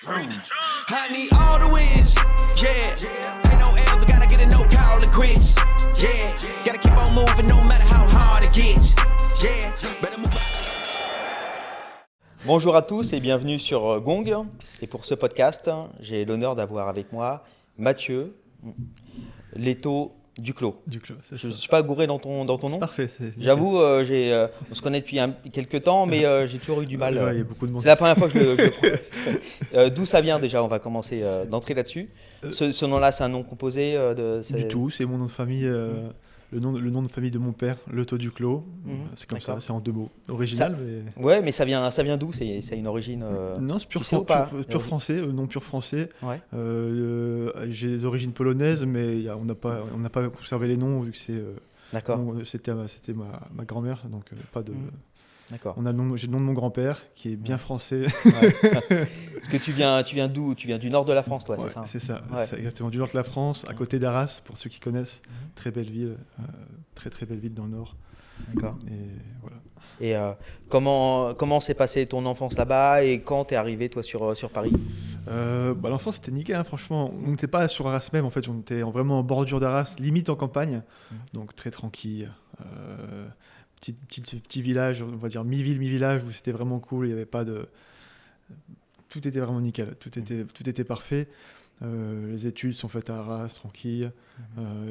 I need all the wins, yeah. Ain't no L's, I gotta get a no call and quits, yeah. Gotta keep on moving no matter how hard it gets, yeah. Better move. Bonjour à tous et bienvenue sur Gong. Et pour ce podcast, j'ai l'honneur d'avoir avec moi Mathieu Leto Duclos. Je ne suis pas gouré dans ton nom. C'est parfait. J'avoue, on se connaît depuis quelques temps, mais j'ai toujours eu du mal. Ouais, il y a beaucoup de monde. C'est la première fois que je le prends. D'où ça vient déjà? On va commencer d'entrer là-dessus. Ce nom-là, c'est un nom composé Du tout, c'est mon nom de famille. Le nom de famille de mon père, Leto Duclos. C'est comme D'accord. ça, c'est en deux mots. Original, mais... Ouais, mais ça vient d'où? C'est une origine. Non, c'est pur français, nom pur français. Ouais. J'ai des origines polonaises, mais on n'a pas conservé les noms vu que D'accord. c'était ma grand-mère, donc pas de. D'accord. J'ai le nom de mon grand-père qui est bien français. Ouais. Parce que tu viens d'où? Tu viens du nord de la France, toi, Ouais, c'est ça? c'est ça, Ouais. c'est exactement du nord de la France, à côté d'Arras, pour ceux qui connaissent. Très belle ville, très très belle ville dans le nord. D'accord. Et voilà. Et comment s'est passée ton enfance là-bas et quand t'es arrivé, toi, sur Paris? L'enfance c'était nickel, hein, franchement. On n'était pas sur Arras même, en fait, on était vraiment en bordure d'Arras, limite en campagne, donc très tranquille. Petit village, on va dire mi-ville, mi-village, où c'était vraiment cool, il n'y avait pas de... Tout était vraiment nickel, tout était parfait. Les études sont faites à Arras, tranquille.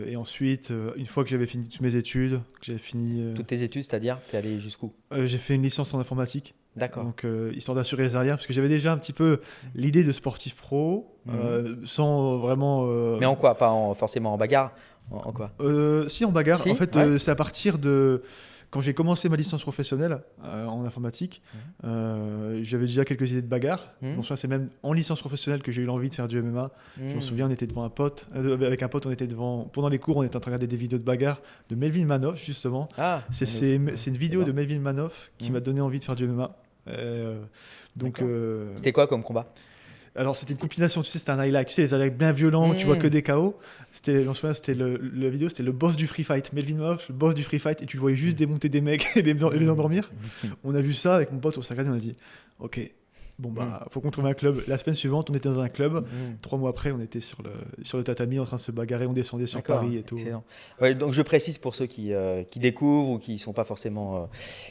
Et ensuite, une fois que j'avais fini toutes mes études, que j'avais fini... Toutes tes études, c'est-à-dire? T'es allé jusqu'où? J'ai fait une licence en informatique. D'accord. Donc, histoire d'assurer les arrières, parce que j'avais déjà un petit peu l'idée de sportif pro, sans vraiment... Mais en quoi? Pas forcément en bagarre? En quoi? Si, en bagarre. Si, en fait, ouais. c'est à partir de... Quand j'ai commencé ma licence professionnelle en informatique, j'avais déjà quelques idées de bagarre. Je m'en souviens, c'est même en licence professionnelle que j'ai eu l'envie de faire du MMA. Je m'en souviens, on était devant un pote. Avec un pote, on était devant... Pendant les cours, on était en train de regarder des vidéos de bagarre de Melvin Manoff, justement. Ah, C'est une vidéo de D'accord. Melvin Manoff qui m'a donné envie de faire du MMA. Donc, C'était quoi comme combat? alors c'était une compilation, tu sais, c'était un highlight, tu sais, les highlights bien violents, tu vois que des KO. On se souvient, c'était la vidéo, c'était le boss du free fight, Melvin Manoff, le boss du free fight, et tu le voyais juste démonter des mecs et les endormir. On a vu ça avec mon pote, on s'est regardé, on a dit, ok, bon bah, faut qu'on trouve un club. La semaine suivante, on était dans un club. 3 mois après, on était sur le tatami en train de se bagarrer, on descendait sur D'accord, Paris et tout. excellent. Ouais, donc je précise pour ceux qui découvrent ou qui sont pas forcément,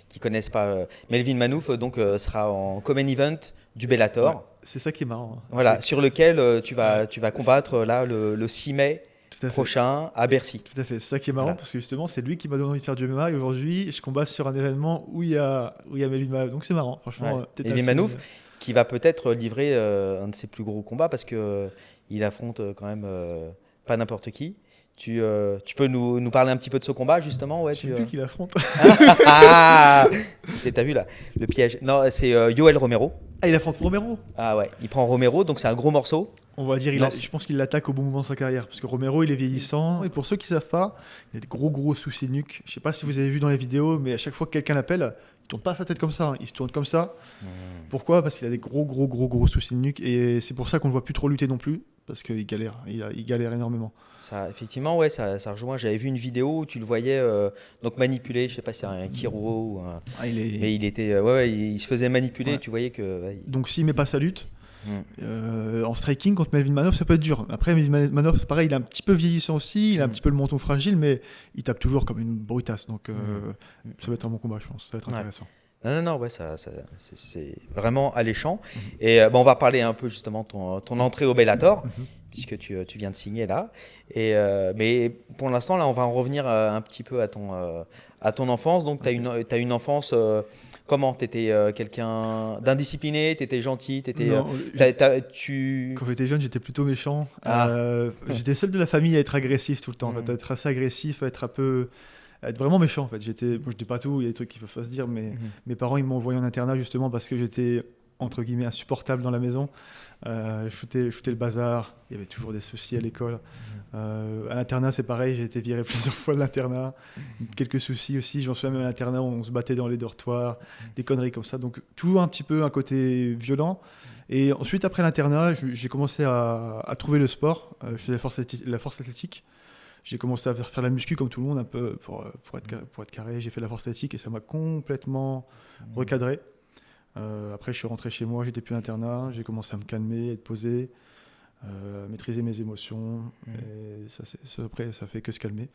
qui connaissent pas Melvin Manoff, donc sera en Common Event du Bellator. Ouais, c'est ça qui est marrant. Hein. Voilà, sur lequel tu vas combattre là le 6 mai Tout à fait. prochain à Bercy. Tout à fait, c'est ça qui est marrant, Voilà. parce que justement c'est lui qui m'a donné envie de faire du MMA et aujourd'hui je combat sur un événement où il y a Melvin Manoff, donc c'est marrant franchement. Ouais. Peut-être Melvin assez- Manoff qui va peut-être livrer un de ses plus gros combats parce que il affronte quand même pas n'importe qui. Tu peux nous parler un petit peu de ce combat justement? Ouais, Je sais plus qui l'affronte. Ah, t'as vu là le piège? Non, c'est Yoel Romero. Ah, il affronte Romero. Ah ouais, il prend Romero, donc c'est un gros morceau. On va dire, Non, je pense qu'il l'attaque au bon moment de sa carrière parce que Romero il est vieillissant et pour ceux qui savent pas, il a des gros soucis de nuque. Je sais pas si vous avez vu dans les vidéos, mais à chaque fois que quelqu'un l'appelle, il tourne pas sa tête comme ça, hein. Il se tourne comme ça. Pourquoi? Parce qu'il a des gros soucis de nuque et c'est pour ça qu'on le voit plus trop lutter non plus parce qu'il galère, il galère énormément. Ça, effectivement, ouais, ça rejoint. J'avais vu une vidéo où tu le voyais donc manipuler, je sais pas si c'est un Kiro ou un... Ah, Mais il était, il se faisait manipuler. Ouais. Tu voyais que. Ouais, Donc s'il met pas sa lutte, en striking contre Melvin Manoff, ça peut être dur. Après, Melvin Manoff, pareil, il est un petit peu vieillissant aussi, il a un petit peu le menton fragile, mais il tape toujours comme une brutasse. Donc ça va être un bon combat, je pense. Ça va être intéressant. Non, ouais, c'est vraiment alléchant. Et on va parler un peu justement de ton entrée au Bellator, puisque tu viens de signer là. Mais pour l'instant, là, on va en revenir un petit peu à ton enfance. Donc, tu as une enfance. Comment? Tu étais quelqu'un d'indiscipliné? Tu étais gentil? Non, Tu... Quand j'étais jeune, j'étais plutôt méchant. Ah. J'étais seul de la famille à être agressif tout le temps. En fait, à être assez agressif, à être vraiment méchant. En fait, je dis pas tout. Il y a des trucs qui peuvent pas se dire, mais mes parents ils m'ont envoyé en internat justement parce que j'étais entre guillemets insupportable dans la maison. Je foutais le bazar. Il y avait toujours des soucis à l'école. À l'internat, c'est pareil. J'ai été viré plusieurs fois de l'internat. Quelques soucis aussi. Je m'en souviens même à l'internat où on se battait dans les dortoirs, des conneries comme ça. Donc toujours un petit peu un côté violent. Et ensuite, après l'internat, j'ai commencé à trouver le sport. Je faisais la force athlétique. J'ai commencé à faire la muscu comme tout le monde, un peu pour être carré. J'ai fait la force athlétique et ça m'a complètement recadré. Après, je suis rentré chez moi, j'étais plus internat, j'ai commencé à me calmer, être posé, maîtriser mes émotions. Et après, ça fait que se calmer.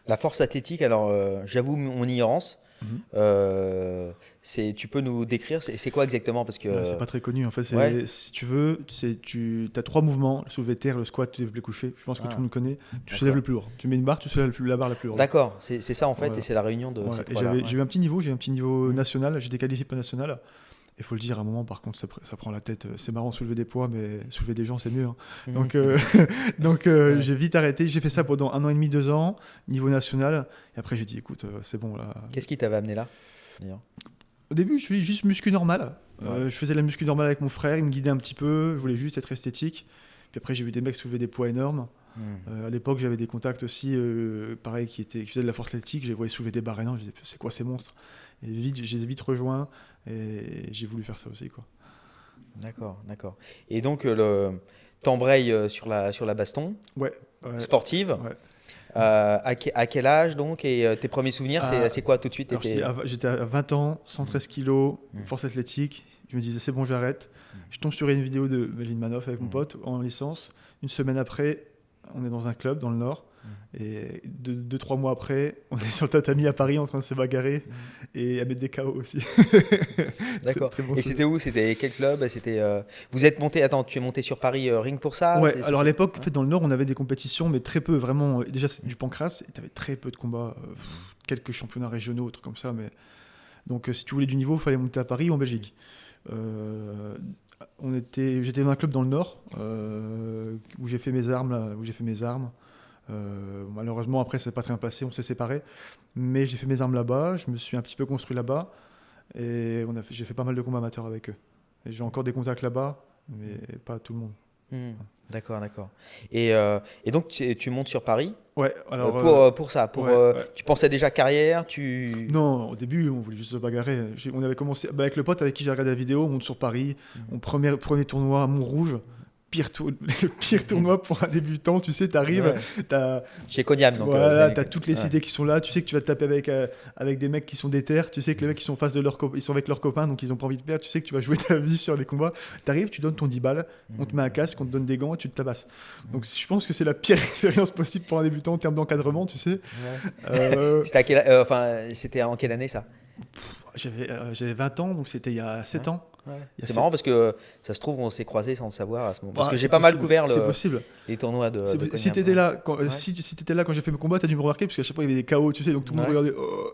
La force athlétique, alors j'avoue mon ignorance. Tu peux nous décrire, c'est quoi exactement parce que C'est pas très connu en fait. Ouais. Si tu veux, tu as 3 mouvements, le soulevé de terre, le squat, le développé couché. Je pense que tout le monde connaît. Tu soulèves le plus lourd. Tu mets une barre, tu soulèves la barre la plus lourde. D'accord, c'est ça en fait, Voilà. et c'est la réunion de Ouais. ces Et trois-là. j'ai eu un petit niveau national. J'étais qualifié pour national. Il faut le dire, à un moment, par contre, ça prend la tête. C'est marrant soulever des poids, mais soulever des gens, c'est mieux. Hein. Donc, j'ai vite arrêté. J'ai fait ça pendant 1 an et demi, 2 ans, niveau national. Et après, j'ai dit, écoute, c'est bon là. Qu'est-ce qui t'avait amené là d'ailleurs? Au début, je suis juste muscu normal. Ouais. Je faisais la muscu normale avec mon frère, il me guidait un petit peu, je voulais juste être esthétique. Puis après, j'ai vu des mecs soulever des poids énormes. À l'époque, j'avais des contacts aussi, pareil, qui faisaient de la force athlétique. Je les voyais soulever des barres énormes, je disais, c'est quoi ces monstres? Et vite, j'ai vite rejoint et j'ai voulu faire ça aussi, quoi. D'accord. Et donc, t'embrayes sur la baston Ouais. sportive. Ouais. À quel âge donc? Et tes premiers souvenirs, c'est quoi tout de suite? Alors, j'étais à 20 ans, 113 kilos, force athlétique. Je me disais, c'est bon, j'arrête. Je tombe sur une vidéo de Melvin Manoff avec mon pote en licence. Une semaine après, on est dans un club dans le Nord. Et 2-3 mois après, on est sur le tatami à Paris en train de se bagarrer et à mettre des KO aussi. D'accord. Très bon Et c'était où? C'était quel club? Vous êtes monté. Attends, tu es monté sur Paris rien que pour ça? Ouais, alors à l'époque, en fait, dans le Nord, on avait des compétitions, mais très peu, vraiment. Déjà, c'était du pancrace, et tu avais très peu de combats, quelques championnats régionaux, trucs comme ça. Mais... Donc, si tu voulais du niveau, il fallait monter à Paris ou en Belgique. J'étais dans un club dans le Nord, où j'ai fait mes armes. Malheureusement, après, ça s'est pas très bien passé, on s'est séparés. Mais j'ai fait mes armes là-bas, je me suis un petit peu construit là-bas, et j'ai fait pas mal de combats amateurs avec eux. Et j'ai encore des contacts là-bas, mais pas tout le monde. D'accord. Et donc tu montes sur Paris Ouais, alors pour ça. ouais. Tu pensais déjà carrière, Non, au début, on voulait juste se bagarrer. On avait commencé avec le pote avec qui j'ai regardé la vidéo, on monte sur Paris, premier tournoi à Montrouge. Le pire tournoi pour un débutant, tu sais, t'arrives, t'as chez Cognam, donc voilà, t'as toutes les cités qui sont là, tu sais que tu vas te taper avec des mecs qui sont déter, tu sais que les mecs qui sont en face de ils sont avec leurs copains, donc ils ont pas envie de perdre, tu sais que tu vas jouer ta vie sur les combats. T'arrives, tu donnes ton 10 balles, on te met un casque, on te donne des gants et tu te tabasses. Donc je pense que c'est la pire expérience possible pour un débutant en termes d'encadrement, tu sais. C'était en quelle année ça? J'avais 20 ans, donc c'était il y a 7 ans. Ouais. C'est marrant parce que ça se trouve, on s'est croisés sans le savoir à ce moment. Parce que j'ai pas possible, mal couvert les tournois de Cognam. Si t'étais là, si t'étais là quand j'ai fait mes combats, t'as dû me remarquer parce qu'à chaque fois il y avait des KO, tu sais, donc tout le monde regardait. Oh.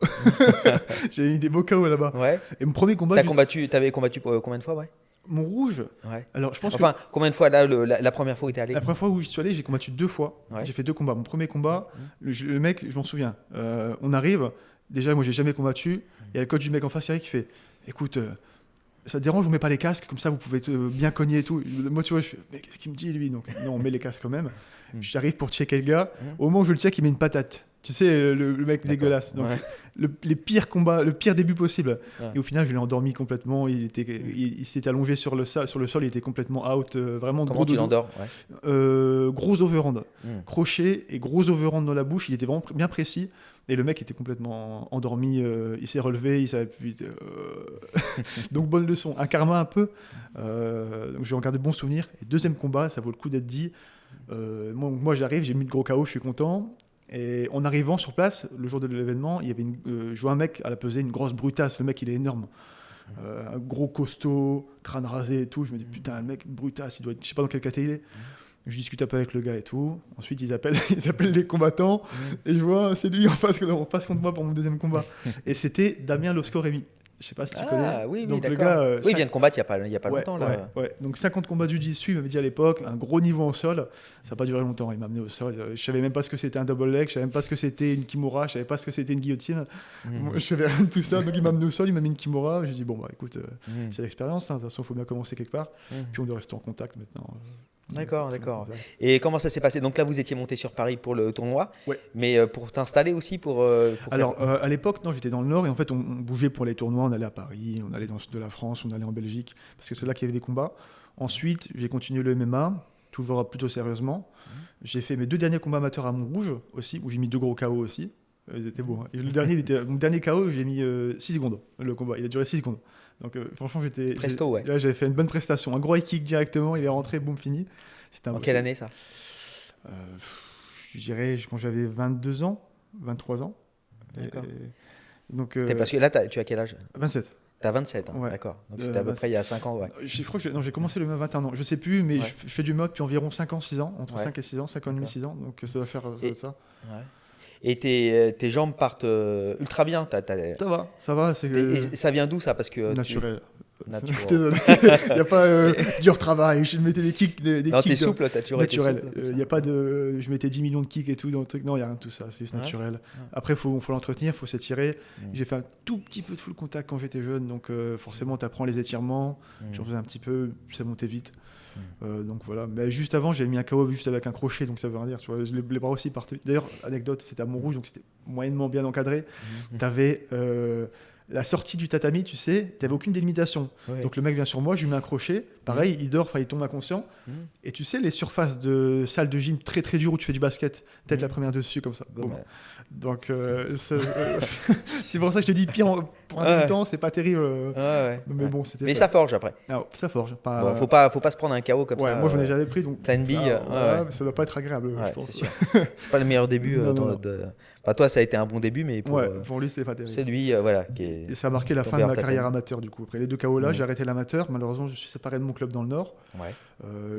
J'ai eu des beaux KO là-bas. Ouais. Et mon premier combat. T'avais combattu combien de fois, ouais? Montrouge. Ouais. Alors je pense. Combien de fois là la première fois où t'es allé? La première fois où j'y suis allé, j'ai combattu 2 fois. Ouais. J'ai fait 2 combats. Mon premier combat, le mec, je m'en souviens. On arrive. Déjà, moi, j'ai jamais combattu. Il y a le coach du mec en face qui fait, écoute. Ça te dérange, on met pas les casques, comme ça vous pouvez bien cogner et tout. Moi, tu vois, je fais, mais qu'est-ce qu'il me dit lui? Donc, non, on met les casques quand même. J'arrive pour checker le gars. Au moment où je le check, il met une patate. Tu sais, le mec dégueulasse. Donc, les pires combats, le pire début possible. Ouais. Et au final, je l'ai endormi complètement. Il s'était allongé sur le sol, il était complètement out. Vraiment. Comment tu l'endors? Gros overhand. Crochet et gros overhand dans la bouche. Il était vraiment bien précis. Et le mec était complètement endormi, il s'est relevé, il savait plus. Donc bonne leçon, un karma un peu. Donc j'ai regardé bons souvenirs. Et deuxième combat, ça vaut le coup d'être dit. Moi j'arrive, j'ai mis le gros KO, je suis content. Et en arrivant sur place, le jour de l'événement, il y avait je vois un mec à la pesée, une grosse brutasse. Le mec il est énorme. Un gros costaud, crâne rasé et tout. Je me dis putain, le mec brutasse, il doit être, je sais pas dans quelle catégorie il est. Je discute un peu avec le gars et tout. Ensuite, ils appellent les combattants. Et je vois, c'est lui en face contre moi pour mon deuxième combat. Et c'était Damien Losco-Rémy. Je sais pas si tu connais. Ah oui, donc, d'accord. Le gars, il vient de combattre il y a pas longtemps. Là. Ouais. Donc 50 combats du jiu-jitsu, il m'avait dit à l'époque, un gros niveau en sol. Ça n'a pas duré longtemps, il m'a amené au sol. Je savais même pas ce que c'était un double leg, je savais même pas ce que c'était une kimura, je savais pas ce que c'était une guillotine. Moi, je savais rien de tout ça. Donc il m'a amené au sol, il m'a mis une kimura. J'ai dit, bon, bah écoute, c'est l'expérience, de toute façon, il faut bien commencer quelque part. Puis on doit rester en contact maintenant. D'accord. Et comment ça s'est passé? Donc là, vous étiez monté sur Paris pour le tournoi, mais pour t'installer aussi Alors, à l'époque, non, j'étais dans le Nord et en fait, on bougeait pour les tournois. On allait à Paris, on allait dans le sud de la France, on allait en Belgique, parce que c'est là qu'il y avait des combats. Ensuite, j'ai continué le MMA, toujours plutôt sérieusement. J'ai fait mes 2 derniers combats amateurs à Montrouge aussi, où j'ai mis 2 gros KO aussi. Ils étaient beaux. Hein. Et mon dernier KO, j'ai mis 6 secondes. Le combat, il a duré 6 secondes. Donc franchement, Presto, ouais. là, j'avais fait une bonne prestation. Un gros high kick directement, il est rentré, boum, fini. En quelle année ça? Je dirais quand j'avais 22 ans, 23 ans. D'accord. Donc, C'était parce que là, tu as quel âge? 27. T'as 27, hein, Ouais. d'accord. Donc c'était à peu près il y a 5 ans, ouais. Je crois que j'ai commencé le même 21 ans. Je sais plus, mais Ouais. je fais du mode depuis environ 5 ans, 6 ans, entre Ouais. 5 et 6 ans, 5 ans et demi, D'accord. 6 ans. Donc ça va faire ça. Ouais. Et tes jambes partent ultra bien. Ça va, c'est Et ça vient d'où ça? Parce que naturel. Naturel. Désolé, il n'y a pas dur travail. Je mettais des kicks, des Non, kicks t'es souple, t'as toujours été naturel. souple. Il n'y a pas de. Je mettais 10 millions de kicks et tout dans le truc. Non, il n'y a rien de tout ça. C'est juste Ouais. naturel. Après, il faut l'entretenir, il faut s'étirer. Mm. J'ai fait un tout petit peu de full contact quand j'étais jeune. Donc, forcément, tu apprends les étirements. J'en faisais un petit peu. Ça montait vite. Donc voilà. Mais juste avant, j'avais mis un KO juste avec un crochet. Donc ça veut rien dire. Tu vois, les bras aussi partaient. D'ailleurs, anecdote, c'était à Montrouge. Donc c'était moyennement bien encadré. Tu avais. La sortie du tatami, tu sais, tu n'avais aucune délimitation. Oui. Donc le mec vient sur moi, je lui mets un crochet, pareil, il dort, il tombe inconscient. Et tu sais, les surfaces de salle de gym très très dures où tu fais du basket, peut-être la première dessus comme ça. Bon. Donc c'est pour ça que je te dis, pire pour un débutant, c'est pas terrible. Mais bon, c'était. Mais ça forge après. Alors, ça forge. Pas... Bon, faut pas se prendre un KO comme ça. Moi, j'en ai jamais pris, donc. Plein de billes. Mais ça doit pas être agréable, je pense. C'est sûr. C'est pas le meilleur début. Non. Enfin, toi, ça a été un bon début, mais pour lui, c'est pas terrible. c'est lui, voilà, qui est. Et ça a marqué la fin de ma carrière amateur, du coup. Après les 2 KO là, j'ai arrêté l'amateur. Malheureusement, je suis séparé de mon club dans le Nord. Ouais.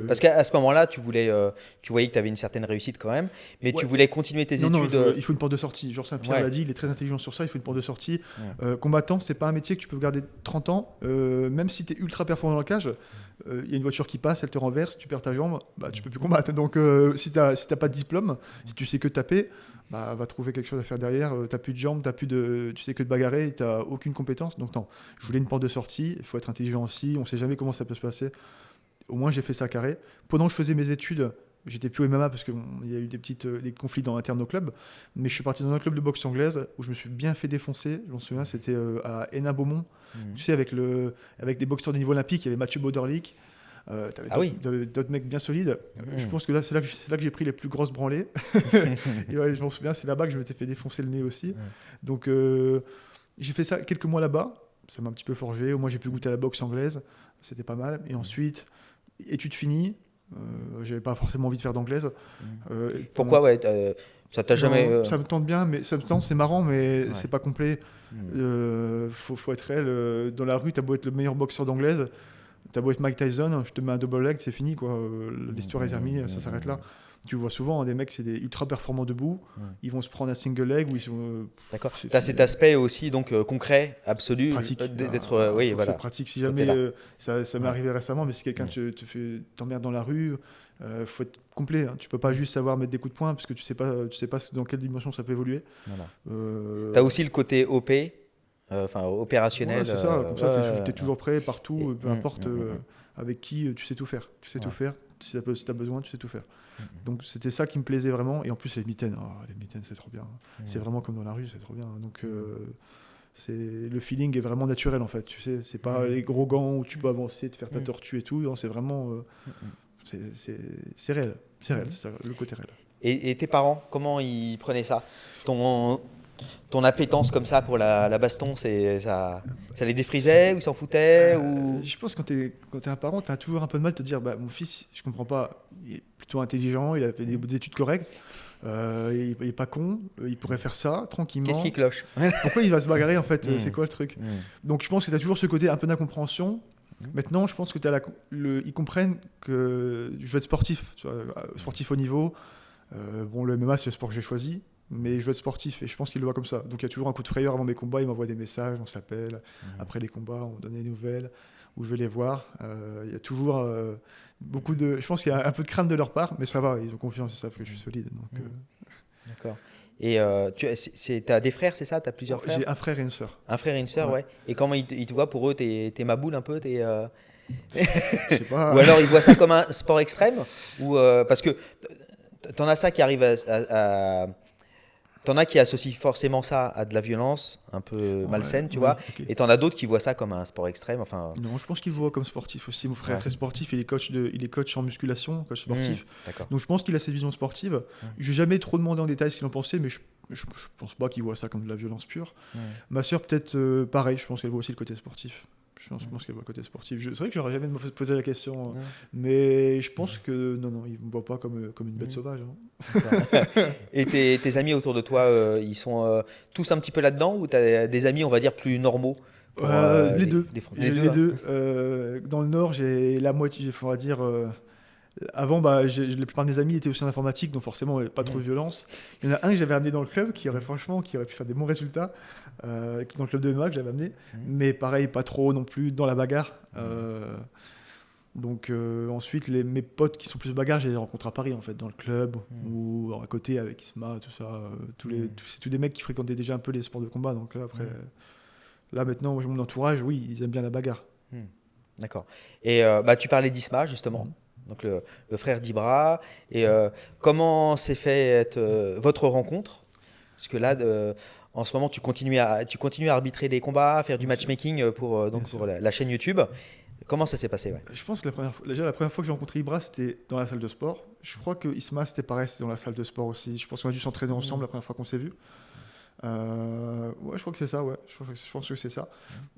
Parce qu'à ce moment-là, tu voyais que tu avais une certaine réussite quand même, mais tu voulais continuer tes études. Non, il faut une porte de sortie. Georges Saint-Pierre l'a dit, il est très intelligent sur ça, il faut une porte de sortie. Combattant, c'est pas un métier que tu peux garder 30 ans, même si tu es ultra performant dans le cage. Il y a une voiture qui passe, elle te renverse, tu perds ta jambe, tu peux plus combattre. Donc si t'as pas de diplôme, si tu sais que taper, va trouver quelque chose à faire derrière. T'as plus de jambes, tu sais que de bagarrer, t'as aucune compétence. Donc non, je voulais une porte de sortie. Il faut être intelligent aussi. On sait jamais comment ça peut se passer. Au moins j'ai fait ça carré. Pendant que je faisais mes études, j'étais plus au MMA parce qu'il y a eu des conflits internes au club. Mais je suis parti dans un club de boxe anglaise où je me suis bien fait défoncer. Je m'en souviens, c'était à Hénin-Beaumont. Tu sais, avec des boxeurs de niveau olympique, il y avait Mathieu Boderlick. T'avais d'autres mecs bien solides. Je pense que là, c'est là que j'ai pris les plus grosses branlées. Et je m'en souviens, c'est là-bas que je m'étais fait défoncer le nez aussi. Donc, j'ai fait ça quelques mois là-bas. Ça m'a un petit peu forgé. Au moins, j'ai pu goûter à la boxe anglaise. C'était pas mal. Et ensuite, études finies. J'avais pas forcément envie de faire d'anglaise. Pourquoi ça t'a jamais. Ça me tente bien, mais ça me tente, c'est marrant, mais c'est pas complet. Faut être réel. Dans la rue, t'as beau être le meilleur boxeur d'anglaise. T'as beau être Mike Tyson, je te mets un double leg, c'est fini, quoi. L'histoire est terminée, ça s'arrête là. Tu vois souvent des mecs, c'est des ultra performants debout, ils vont se prendre un single leg ou ils sont. D'accord. T'as cet aspect aussi donc concret, absolu, pratique. d'être voilà. C'est pratique. Si jamais ça m'est arrivé récemment, mais si quelqu'un t'emmerde dans la rue, faut être complet. Tu peux pas juste savoir mettre des coups de poing parce que tu sais pas dans quelle dimension ça peut évoluer. Voilà. T'as aussi le côté OP. Opérationnel. C'est ça, comme ça, tu es toujours prêt partout, peu importe avec qui, tu sais tout faire. Tu sais tout faire, si tu as besoin, tu sais tout faire. Donc c'était ça qui me plaisait vraiment, et en plus les mitaines, c'est trop bien. C'est vraiment comme dans la rue, c'est trop bien. Donc le feeling est vraiment naturel en fait, tu sais, c'est pas les gros gants où tu peux avancer, te faire ta tortue et tout, non, c'est vraiment, c'est réel, c'est ça, le côté réel. Et tes parents, comment ils prenaient ça? Ton appétence comme ça pour la baston, ça les défrisait ou ils s'en foutaient Je pense que quand t'es un parent, t'as toujours un peu de mal de te dire mon fils, je comprends pas, il est plutôt intelligent, il a fait des études correctes, il est pas con, il pourrait faire ça tranquillement. Qu'est-ce qui cloche? Pourquoi il va se bagarrer en fait? C'est quoi le truc? Donc je pense que t'as toujours ce côté un peu d'incompréhension. Maintenant, je pense que ils comprennent que je veux être sportif, tu vois, sportif au niveau. Le MMA, c'est le sport que j'ai choisi. Mais je veux être sportif et je pense qu'il le voit comme ça. Donc il y a toujours un coup de frayeur avant mes combats, il m'envoie des messages, on s'appelle. Après les combats, on donne des nouvelles, où je vais les voir. Il y a toujours beaucoup de... Je pense qu'il y a un peu de crainte de leur part, mais ça va, ils ont confiance, ils savent que je suis solide. Donc, D'accord. Et t'as des frères, c'est ça? T'as plusieurs frères? J'ai un frère et une sœur. Un frère et une sœur, ouais. Et comment ils te voient? Pour eux, t'es ma boule un peu, Je sais pas. Ou alors ils voient ça comme un sport extrême? Ou parce que t'en as ça qui arrive T'en as qui associent forcément ça à de la violence un peu malsaine, tu vois. Okay. Et t'en as d'autres qui voient ça comme un sport extrême. Non, je pense qu'il le voit comme sportif aussi. Mon frère est très sportif, il est coach en musculation, coach sportif. Donc je pense qu'il a cette vision sportive. Je n'ai jamais trop demandé en détail ce qu'il en pensait, mais je pense pas qu'il voit ça comme de la violence pure. Ma sœur, peut-être pareil, je pense qu'elle voit aussi le côté sportif. Je pense qu'elle voit le côté sportif. C'est vrai que j'aurais jamais posé la question, mais je pense que non, ils me voient pas comme une bête sauvage. Et tes amis autour de toi, ils sont tous un petit peu là-dedans ou tu as des amis, on va dire, plus normaux pour, les deux. Les Les deux. deux. Dans le Nord, j'ai la moitié, on va dire. Avant, la plupart de mes amis étaient aussi en informatique, donc forcément, pas trop de violence. Il y en a un que j'avais amené dans le club qui aurait pu faire des bons résultats dans le club de MMA que j'avais amené, mais pareil, pas trop non plus dans la bagarre. Donc ensuite, mes potes qui sont plus bagarres, je les rencontre à Paris en fait, dans le club ou à côté avec Isma, tout ça. C'est tous des mecs qui fréquentaient déjà un peu les sports de combat. Donc là, après, là maintenant, mon entourage, oui, ils aiment bien la bagarre. D'accord. Et tu parlais d'Isma justement. Donc le frère d'Ibra. Et comment s'est fait votre rencontre? Parce que là, en ce moment, tu continues à arbitrer des combats, à faire du matchmaking pour la chaîne YouTube. Comment ça s'est passé? Je pense que la première fois que j'ai rencontré Ibra, c'était dans la salle de sport. Je crois que Isma, c'était pareil, c'était dans la salle de sport aussi. Je pense qu'on a dû s'entraîner ensemble la première fois qu'on s'est vus. Je crois que c'est ça, je pense que c'est ça.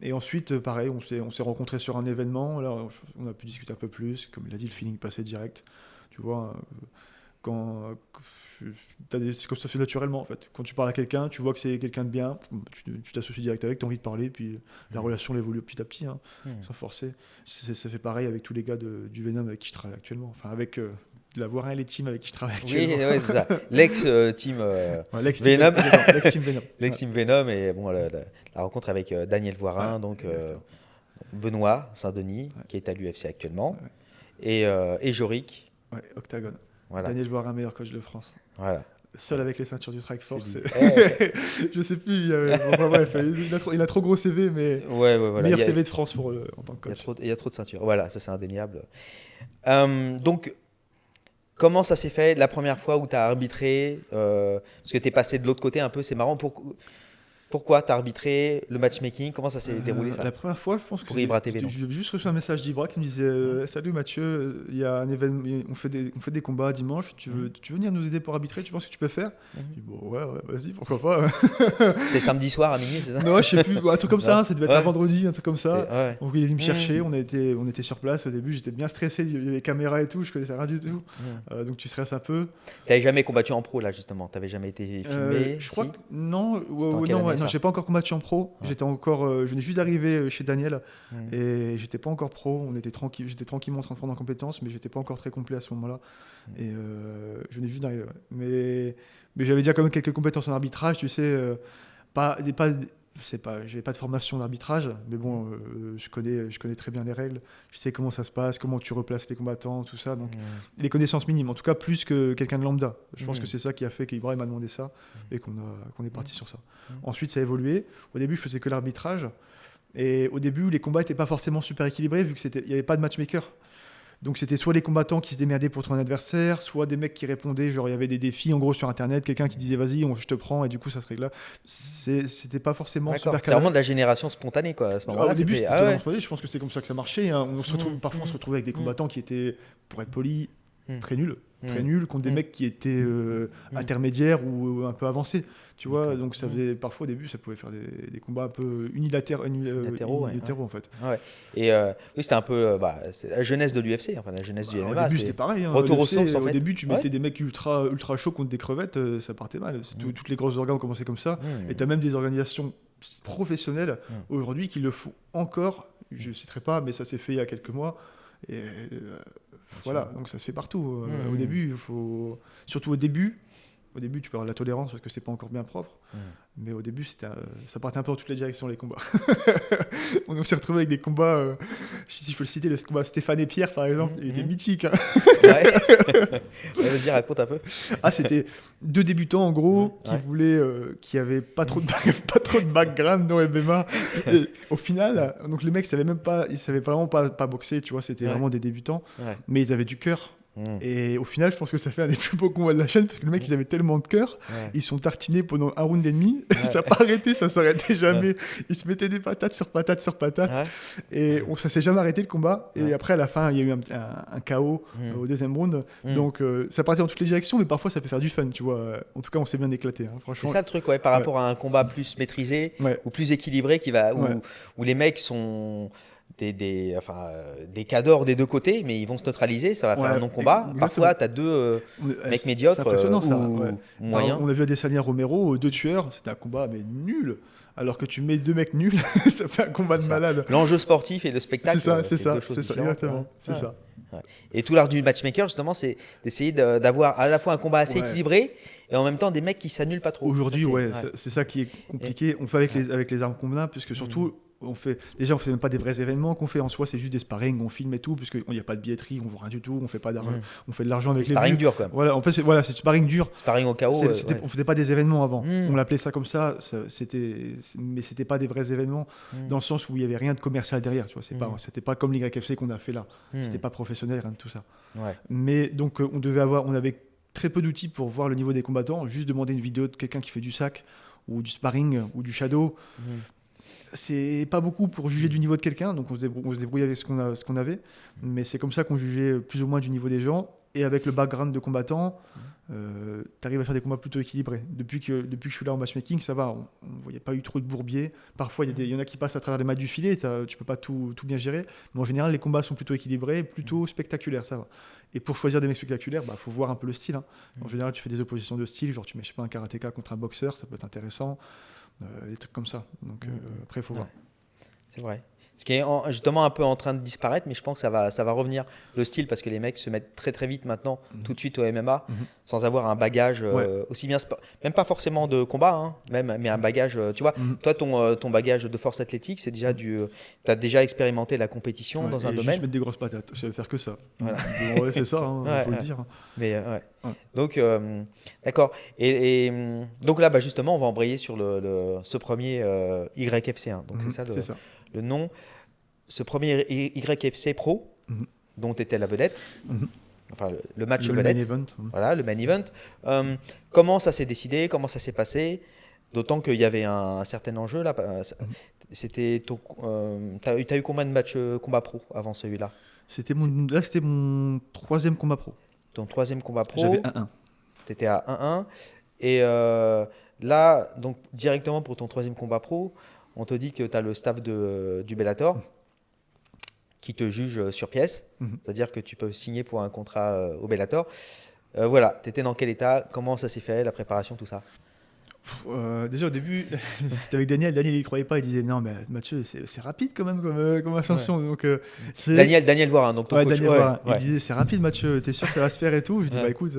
Et ensuite, pareil, on s'est rencontrés sur un événement. Là, on a pu discuter un peu plus. Comme il a dit, le feeling passait direct. Tu vois, c'est comme ça, c'est naturellement en fait. Quand tu parles à quelqu'un, tu vois que c'est quelqu'un de bien, tu t'associes direct avec, tu as envie de parler, puis la relation évolue petit à petit, sans forcer. Ça fait pareil avec tous les gars du Venom avec qui je travaille actuellement. Enfin, avec la Voirin et les teams avec qui je travaille actuellement. Oui, c'est ça. L'ex-team Venom. L'ex-team Venom et bon, la rencontre avec Daniel Voirin, Benoît Saint-Denis, qui est à l'UFC actuellement, et Jorik. Ouais, Octagon. Voilà. Daniel Voirin, meilleur coach de France. Voilà. Seul avec les ceintures du Strike Force. Je sais plus, bref, il a trop gros CV, mais voilà. Meilleur CV de France en tant que coach. Il y a trop de ceintures. Voilà, ça c'est indéniable. Donc, comment ça s'est fait la première fois où tu as arbitré parce que tu es passé de l'autre côté un peu, c'est marrant. Pourquoi tu as arbitré le matchmaking? Comment ça s'est déroulé ça? La première fois, je pense que pour Ibra TV, non? j'ai juste reçu un message d'Ibra qui me disait Salut Mathieu, il y a un événement, on fait des combats dimanche, tu veux venir nous aider pour arbitrer? Tu penses que tu peux faire? Je dis bon, ouais, vas-y, pourquoi pas. C'était samedi soir à minuit, c'est ça? Non, je sais plus, un truc comme ça, ça devait être un vendredi, un truc comme ça. Ouais. Donc il est venu me chercher, on était sur place au début, j'étais bien stressé, il y avait les caméras et tout, je connaissais rien du tout. Donc tu stresses un peu. Tu n'avais jamais combattu en pro là justement? Tu n'avais jamais été filmé? Je crois que non, j'ai pas encore combattu en pro. J'étais encore, je venais juste d'arriver chez Daniel et j'étais pas encore pro. J'étais tranquillement en train de prendre en compétences, mais j'étais pas encore très complet à ce moment-là. Et je venais juste d'arriver. Mais j'avais déjà quand même quelques compétences en arbitrage, tu sais, j'avais pas de formation d'arbitrage, mais bon, je connais très bien les règles. Je sais comment ça se passe, comment tu replaces les combattants, tout ça. Donc, les connaissances minimes, en tout cas plus que quelqu'un de lambda. Je pense que c'est ça qui a fait qu'Ibrahim m'a demandé ça et qu'on est parti sur ça. Ensuite, ça a évolué. Au début, je faisais que l'arbitrage. Et au début, les combats n'étaient pas forcément super équilibrés vu qu'il n'y avait pas de matchmaker. Donc c'était soit les combattants qui se démerdaient pour trouver un adversaire, soit des mecs qui répondaient, genre il y avait des défis en gros sur internet, quelqu'un qui disait vas-y, je te prends et du coup ça se règle là. C'était pas forcément super C'est vraiment de la génération spontanée quoi à ce moment-là. Au début c'était spontané, je pense que c'est comme ça que ça marchait. Parfois on se retrouvait avec des combattants qui étaient, pour être poli, très nuls contre des mecs qui étaient intermédiaires ou un peu avancés. Tu vois, donc ça faisait, parfois au début, ça pouvait faire des combats un peu unilatéraux en fait. Ouais. Et oui, c'était un peu c'est la jeunesse de l'UFC, enfin la jeunesse du MMA. Au début, c'était pareil. Retour aux sources en fait. Au début, tu mettais des mecs ultra chauds contre des crevettes, ça partait mal. Toutes les grosses organes ont commencé comme ça. Et tu as même des organisations professionnelles aujourd'hui qui le font encore. Je ne citerai pas, mais ça s'est fait il y a quelques mois. Et voilà, donc ça se fait partout. Au début, surtout au début, tu peux avoir de la tolérance parce que c'est pas encore bien propre. Mais au début, ça partait un peu dans toutes les directions, les combats. On s'est retrouvé avec des combats, si je peux le citer, le combat Stéphane et Pierre, par exemple, il était mythique. Hein. Vas-y, raconte un peu. C'était deux débutants, en gros, qui avaient pas trop de background dans MMA. Et au final, donc les mecs ils savaient vraiment pas boxer, tu vois, c'était vraiment des débutants, mais ils avaient du cœur. Et au final, je pense que ça fait un des plus beaux combats de la chaîne parce que les mecs, ils avaient tellement de cœur, ils sont tartinés pendant un round et demi, ça n'a pas arrêté, ça s'arrêtait jamais. Ils se mettaient des patates sur patates sur patates, et ça s'est jamais arrêté le combat. Et après, à la fin, il y a eu un KO au deuxième round, donc ça partait dans toutes les directions, mais parfois ça peut faire du fun, tu vois. En tout cas, on s'est bien éclaté, hein, franchement. C'est ça le truc, par rapport à un combat plus maîtrisé ou plus équilibré où les mecs sont des cadors des deux côtés, mais ils vont se neutraliser, ça va faire un non-combat. exactement. Parfois, tu as deux mecs C'est médiocres impressionnant, ça, ou ouais. moyens. Alors, on a vu Adesanya Romero, 2 tueurs, c'était un combat mais nul. Alors que tu mets 2 mecs nuls, ça fait un combat de Ça. malade. L'enjeu sportif et le spectacle, C'est ça, deux choses c'est ça, différentes. exactement, c'est Ouais. ça. Ouais. Et tout l'art du matchmaker, justement, c'est d'essayer d'avoir à la fois un combat assez Ouais. équilibré et en même temps des mecs qui s'annulent pas trop. Aujourd'hui, Ça, ouais, c'est ça qui est compliqué. On fait avec les armes qu'on a, puisque surtout, on fait même pas des vrais événements qu'on fait en soi, c'est juste des sparring, on filme et tout, puisqu'il n'y a pas de billetterie, on voit rien du tout, on fait pas d'argent, on fait de l'argent avec Des les sparring vues. durs quand même. Voilà, en fait, c'est du sparring dur. Sparring au KO. On faisait pas des événements avant. Mm. On l'appelait ça comme ça, mais c'était pas des vrais événements dans le sens où il y avait rien de commercial derrière. Tu vois, c'était pas comme l'YFC qu'on a fait là. C'était pas professionnel, rien de tout ça. Ouais. Mais donc on avait très peu d'outils pour voir le niveau des combattants. Juste demander une vidéo de quelqu'un qui fait du sac ou du sparring ou du shadow. C'est pas beaucoup pour juger du niveau de quelqu'un, donc on se débrouillait avec ce qu'on avait, mais c'est comme ça qu'on jugeait plus ou moins du niveau des gens. Et avec le background de combattant, t'arrives à faire des combats plutôt équilibrés. Depuis que je suis là en matchmaking, ça va, il n'y a pas eu trop de bourbiers. Parfois, il y en a qui passent à travers les matchs du filet, tu peux pas tout bien gérer, mais en général, les combats sont plutôt équilibrés, plutôt spectaculaires, ça va. Et pour choisir des mecs spectaculaires, faut voir un peu le style. Hein. En général, tu fais des oppositions de style, genre tu mets, je sais pas, un karatéka contre un boxeur, ça peut être intéressant. Des trucs comme ça. Donc après, il faut voir. C'est vrai. Ce qui est justement un peu en train de disparaître, mais je pense que ça va revenir, le style, parce que les mecs se mettent très très vite maintenant, tout de suite au MMA, sans avoir un bagage aussi bien, même pas forcément de combat, hein, mais un bagage, tu vois, toi ton bagage de force athlétique, c'est déjà tu as déjà expérimenté la compétition dans un domaine. Juste mettre des grosses patates, je vais faire que ça. Voilà. Ouais, c'est ça, hein, faut le dire. Mais donc d'accord. Et donc là, justement, on va embrayer sur ce premier YFC1. Donc c'est ça le nom. Ce premier YFC Pro, dont tu étais la vedette, enfin le match vedette. Le main event. Voilà, le main event. Comment ça s'est décidé? Comment ça s'est passé? D'autant qu'il y avait un certain enjeu là. C'était t'as eu combien de matchs combat pro avant celui-là? C'était mon 3e combat pro. Ton 3e combat pro. J'avais 1-1. Tu étais à 1-1. Et là, donc directement pour ton 3e combat pro, on te dit que tu as le staff du Bellator qui te juge sur pièce. C'est-à-dire que tu peux signer pour un contrat au Bellator. Voilà, tu étais dans quel état? Comment ça s'est fait, la préparation, tout ça? Déjà au début, c'était avec Daniel. Daniel il croyait pas, il disait non mais Mathieu c'est rapide quand même comme ascension. Donc, Daniel Voirin, donc ton coach. Daniel Voirin. Il disait c'est rapide Mathieu, t'es sûr que ça va se faire et tout. Je dis bah écoute,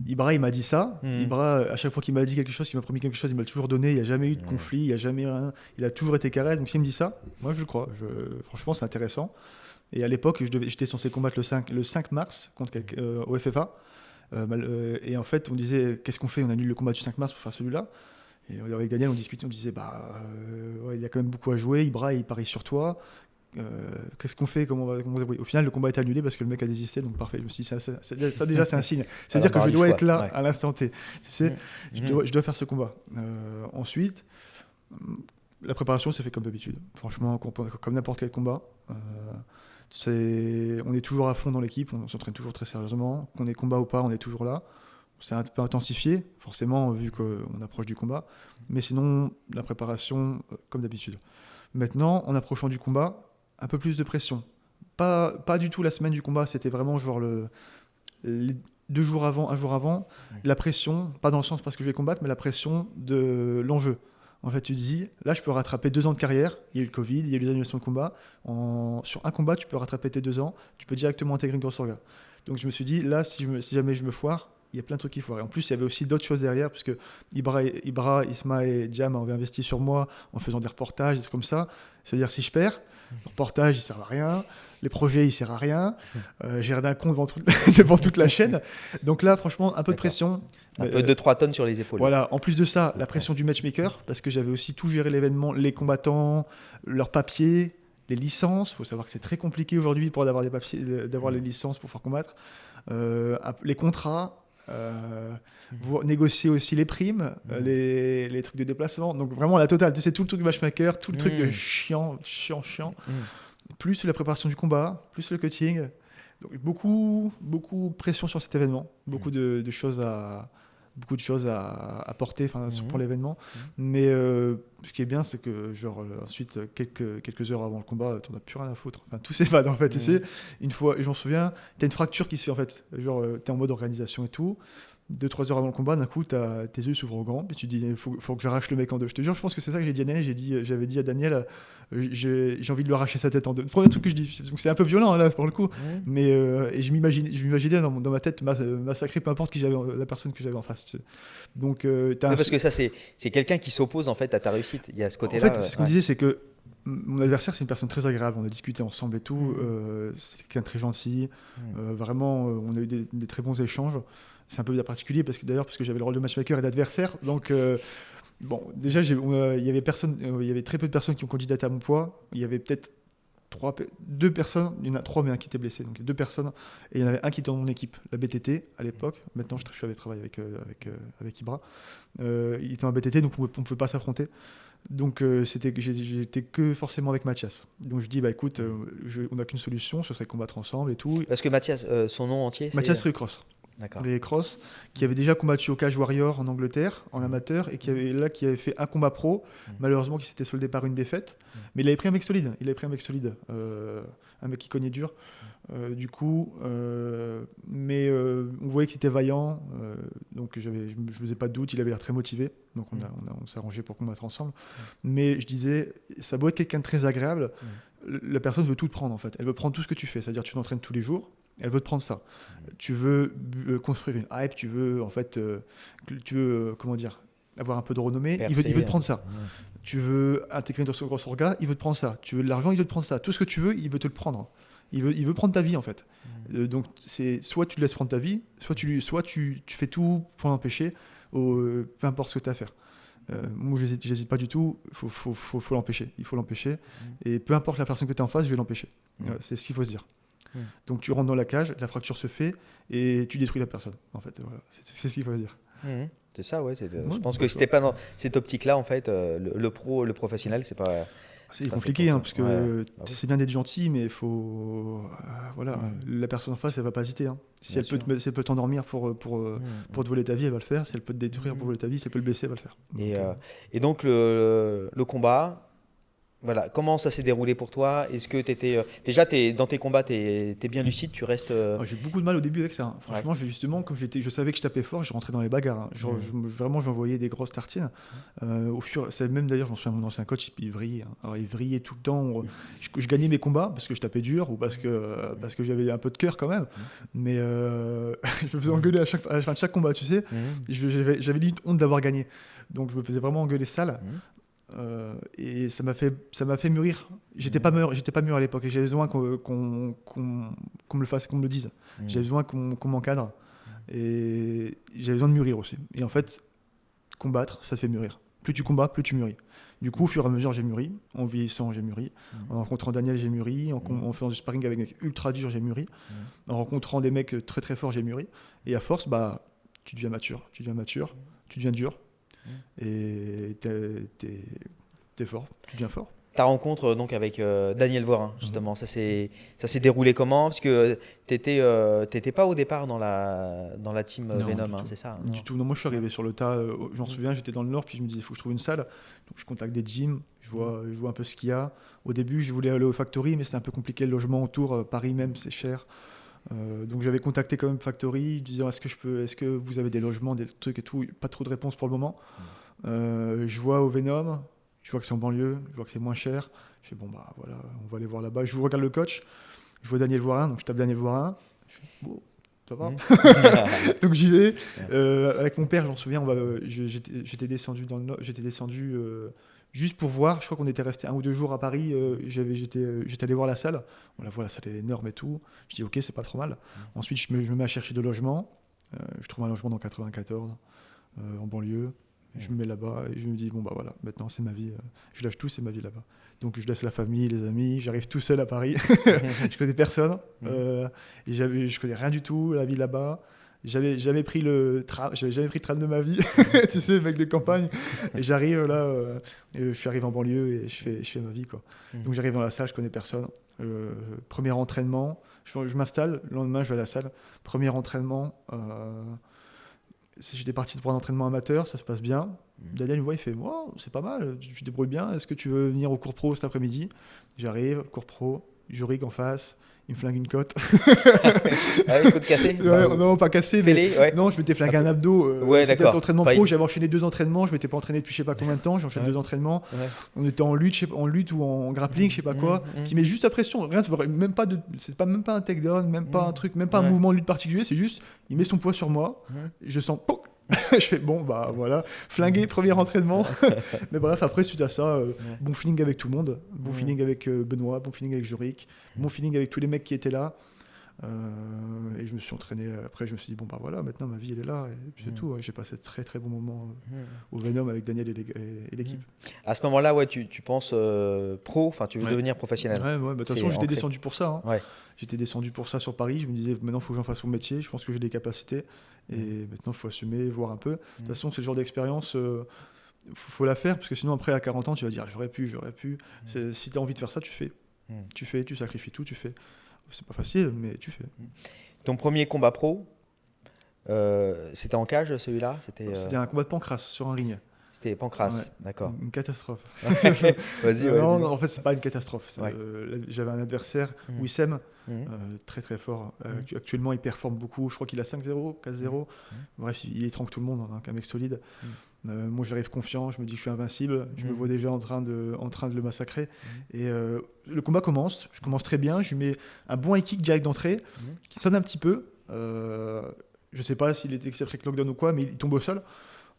Ibra il m'a dit ça. Ibra à chaque fois qu'il m'a dit quelque chose, il m'a promis quelque chose, il m'a toujours donné. Il n'y a jamais eu de conflit, il n'y a jamais rien. Il a toujours été carré. Donc s'il me dit ça, moi je le crois. Franchement c'est intéressant. Et à l'époque j'étais censé combattre le 5 mars contre au FFA. Et en fait, on disait qu'est-ce qu'on fait? On annule le combat du 5 mars pour faire celui-là. Et avec Daniel, on discutait, on disait il y a quand même beaucoup à jouer. Ibra, il parie sur toi. Qu'est-ce qu'on fait? Comment on va Au final, le combat est annulé parce que le mec a désisté. Donc parfait. Je me suis dit, ça déjà, c'est un signe. C'est-à-dire que je dois être là à l'instant T. Tu sais, je dois faire ce combat. Ensuite, la préparation s'est fait comme d'habitude. Franchement, comme n'importe quel combat. On est toujours à fond dans l'équipe, on s'entraîne toujours très sérieusement. Qu'on ait combat ou pas, on est toujours là. C'est un peu intensifié, forcément, vu qu'on approche du combat. Mais sinon, la préparation, comme d'habitude. Maintenant, en approchant du combat, un peu plus de pression. Pas du tout la semaine du combat, c'était vraiment genre les 2 jours avant, 1 jour avant. La pression, pas dans le sens parce que je vais combattre, mais la pression de l'enjeu. En fait, tu te dis, là, je peux rattraper 2 ans de carrière. Il y a eu le Covid, il y a eu les annulations de combat. Sur un combat, tu peux rattraper tes 2 ans. Tu peux directement intégrer une grosse orga. Donc, je me suis dit, là, si jamais je me foire, il y a plein de trucs qui foirent. Et en plus, il y avait aussi d'autres choses derrière, parce que Ibra, Isma et Jam avaient investi sur moi en faisant des reportages, des trucs comme ça. C'est-à-dire, si je perds, le reportage, il ne sert à rien. Les projets, il ne sert à rien. J'ai rien d'un con devant toute la chaîne. Donc là, franchement, un peu de pression. Un peu 2-3 tonnes sur les épaules. Voilà. En plus de ça, la pression du matchmaker, parce que j'avais aussi tout géré l'événement, les combattants, leurs papiers, les licences. Il faut savoir que c'est très compliqué aujourd'hui pour avoir des papiers, d'avoir les licences pour faire combattre. Les contrats. Négocier aussi les primes, les trucs de déplacement. Donc vraiment la totale. Tu sais, tout le truc du matchmaker, tout le truc de chiant. Plus la préparation du combat, plus le cutting. Donc beaucoup de pression sur cet événement. Beaucoup de choses à beaucoup de choses à porter pour l'événement. Mhm. Mais ce qui est bien, c'est que ensuite, quelques heures avant le combat, t'en as plus rien à foutre. Enfin, tout s'évade en fait. Tu sais, une fois, j'en souviens, t'as une fracture qui se fait en fait. T'es en mode organisation et tout. 2-3 heures avant le combat, d'un coup, tes yeux s'ouvrent grand, puis tu dis, il faut que j'arrache le mec en deux. Je te jure, je pense que c'est ça que j'ai dit à Daniel. J'avais dit à Daniel, j'ai envie de lui arracher sa tête en deux. Le premier truc que je dis, donc c'est un peu violent là pour le coup, mais et je m'imaginais dans ma tête massacrer peu importe la personne que j'avais en face. Tu sais. Donc, parce que ça, c'est quelqu'un qui s'oppose en fait à ta réussite. Il y a ce en côté-là. fait, ce qu'on disait, c'est que mon adversaire, c'est une personne très agréable. On a discuté ensemble et tout. C'est quelqu'un de très gentil. Vraiment, on a eu des très bons échanges. C'est un peu particulier parce que j'avais le rôle de matchmaker et d'adversaire. Donc, bon, déjà, il y avait très peu de personnes qui ont candidaté à mon poids. Il y avait peut-être 2 personnes, il y en a 3, mais un qui était blessé. Donc 2 personnes. Et il y en avait un qui était dans mon équipe, la BTT à l'époque. Maintenant, je suis avec travail avec Ibra. Il était en BTT, donc on ne pouvait pas s'affronter. Donc j'étais que forcément avec Mathias. Donc je dis, bah écoute, on n'a qu'une solution, ce serait combattre ensemble et tout. Parce que Mathias, son nom entier, c'est Mathias Recross. D'accord. Les Cross, qui avait déjà combattu au Cage Warrior en Angleterre, en amateur, et qui avait fait un combat pro, malheureusement qui s'était soldé par une défaite. Mais il avait pris un mec solide, un mec qui cognait dur. Du coup, on voyait que c'était vaillant, donc je ne faisais pas de doute, il avait l'air très motivé, donc on s'est arrangé pour combattre ensemble. Mais je disais, ça doit être quelqu'un de très agréable, la personne veut tout te prendre en fait, elle veut prendre tout ce que tu fais, c'est-à-dire tu t'entraînes tous les jours, elle veut te prendre ça. Tu veux construire une hype, tu veux comment dire, avoir un peu de renommée, il veut te prendre ça. Tu veux intégrer dans ce gros orga, il veut te prendre ça. Tu veux de l'argent, il veut te prendre ça. Tout ce que tu veux, il veut te le prendre. Il veut prendre ta vie en fait. Donc c'est soit tu le laisses prendre ta vie, soit tu fais tout pour l'empêcher, peu importe ce que tu as à faire. Moi j'hésite pas du tout, faut l'empêcher. Il faut l'empêcher. Et peu importe la personne que tu as en face, je vais l'empêcher. C'est ce qu'il faut se dire. Donc tu rentres dans la cage, la fracture se fait et tu détruis la personne. En fait, voilà, c'est ce qu'il faut dire. C'est ça, ouais. Je pense que si t'es pas dans cette optique-là, en fait, le professionnel, c'est pas. C'est compliqué, parce que c'est bien d'être gentil, mais il faut. La personne en face, elle va pas hésiter. Si elle peut t'endormir pour te voler ta vie, elle va le faire. Si elle peut te détruire pour voler ta vie, si elle peut le blesser, elle va le faire. Et donc, le combat. Voilà, comment ça s'est déroulé pour toi? Est-ce que déjà dans tes combats, t'es bien lucide, tu restes. J'ai beaucoup de mal au début avec ça. Franchement, justement, comme je savais que je tapais fort, je rentrais dans les bagarres. Vraiment, j'envoyais des grosses tartines. C'est même d'ailleurs, j'en suis mon ancien coach, il vrillait. Alors, il vrillait tout le temps. Je gagnais mes combats parce que je tapais dur ou parce que j'avais un peu de cœur quand même. Mais je me faisais engueuler à la fin de chaque combat, tu sais. J'avais limite honte d'avoir gagné. Donc je me faisais vraiment engueuler sale. Et ça m'a fait mûrir. J'étais pas mûr à l'époque et j'avais besoin qu'on me le fasse, qu'on me le dise. J'avais besoin qu'on m'encadre et j'avais besoin de mûrir aussi. Et en fait, combattre, ça te fait mûrir. Plus tu combats, plus tu mûris. Du coup, au fur et à mesure, j'ai mûri. En vieillissant, j'ai mûri. En rencontrant Daniel, j'ai mûri. En faisant du sparring avec des mecs ultra durs, j'ai mûri. En rencontrant des mecs très très forts, j'ai mûri. Et à force, tu deviens mature, tu deviens dur. Et t'es fort, tu deviens fort. Ta rencontre donc avec Daniel Voirin, justement, ça s'est déroulé comment? Parce que t'étais pas au départ dans la team Venom, c'est ça? Du tout. Non, moi je suis arrivé sur le tas. J'en souviens, j'étais dans le Nord, puis je me disais, il faut que je trouve une salle. Donc je contacte des gyms, je vois un peu ce qu'il y a. Au début, je voulais aller au Factory, mais c'était un peu compliqué. Le logement autour, Paris même, c'est cher. Donc j'avais contacté quand même Factory, disant est-ce que vous avez des logements, des trucs et tout. Pas trop de réponses pour le moment. Je vois au Venom, je vois que c'est en banlieue, je vois que c'est moins cher. Je fais bon voilà, on va aller voir là-bas. Je regarde le coach, je vois Daniel Voirin, donc je tape Daniel Voirin. Je fais bon, ça va. Donc j'y vais. Avec mon père, j'en souviens, j'étais descendu dans le Nord, juste pour voir. Je crois qu'on était resté 1 ou 2 jours à Paris. J'étais allé voir la salle. On la voit, la salle est énorme et tout. Je dis ok, c'est pas trop mal. Ensuite, je me mets à chercher de logement. Je trouve un logement dans 94, en banlieue. Je me mets là-bas et je me dis bon voilà, maintenant c'est ma vie. Je lâche tout, c'est ma vie là-bas. Donc je laisse la famille, les amis. J'arrive tout seul à Paris. Je connais personne. Et je connais rien du tout, la vie là-bas. J'avais jamais pris le tram de ma vie, tu sais, le mec de campagne. Et j'arrive là, je suis arrivé en banlieue et je fais ma vie, quoi. Donc j'arrive dans la salle, je connais personne. Premier entraînement, je m'installe, le lendemain je vais à la salle. Premier entraînement, J'étais parti pour un entraînement amateur, ça se passe bien. Daniel me voit, il fait wow, c'est pas mal, tu te débrouilles bien, est-ce que tu veux venir au cours pro cet après-midi? J'arrive, cours pro, Jurik en face, il me flingue une côte. Ah oui, côte cassée. Ouais, non, pas cassé, mais Fêlée, ouais. non, je m'étais flingué un abdo. Ouais, C'était d'accord. entraînement Enfin, pro, j'avais enchaîné 2 entraînements, je m'étais pas entraîné depuis je sais pas combien de temps, j'ai enchaîné Ouais. 2 entraînements. Ouais. On était en lutte, en lutte ou en grappling, je sais pas quoi, qui met juste la pression. Rien, même pas même pas un takedown, même pas un truc, même pas un Ouais. mouvement de lutte particulier, c'est juste, il met son poids sur moi, je sens, poc, je fais bon, bah voilà, flingué, premier entraînement. Mais bref, après, suite à ça, bon feeling avec tout le monde, bon feeling avec Benoît, bon feeling avec Jurik, bon feeling avec tous les mecs qui étaient là. Et je me suis entraîné. Après, je me suis dit, bon, bah voilà, maintenant ma vie elle est là. Et puis c'est tout. Ouais. J'ai passé de très très bons moments au Venom avec Daniel et l'équipe. À ce moment-là, ouais, tu penses pro, enfin, tu veux Ouais. devenir professionnel. Ouais, bah, de toute C'est façon, j'étais ancré. descendu pour ça. Hein. Ouais. J'étais descendu pour ça sur Paris. Je me disais, maintenant, il faut que j'en fasse mon métier. Je pense que j'ai des capacités. Et maintenant, il faut assumer, voir un peu. De toute façon, c'est le genre d'expérience. Faut la faire parce que sinon, après, à 40 ans, tu vas dire, j'aurais pu. Si tu as envie de faire ça, tu fais. Tu fais, tu sacrifies tout, tu fais. C'est pas facile, mais tu fais. Ton premier combat pro, c'était en cage celui-là? C'était un combat de pancrace sur un ring. C'était Pancras, Ouais. d'accord. Une catastrophe. Vas-y, ouais. non, dis-moi. en fait, c'est pas une catastrophe. Ouais. J'avais un adversaire, Mhm. Wissem, Mhm. très très fort. Actuellement, il performe beaucoup. Je crois qu'il a 5-0, 4-0. Bref, il étrangle tout le monde, hein, un mec solide. Moi, j'arrive confiant. Je me dis que je suis invincible. Je me vois déjà en train de le massacrer. Et le combat commence. Je commence très bien. Je lui mets un bon high kick direct d'entrée qui sonne un petit peu. Je sais pas s'il était exprès knockdown ou quoi, mais il tombe au sol.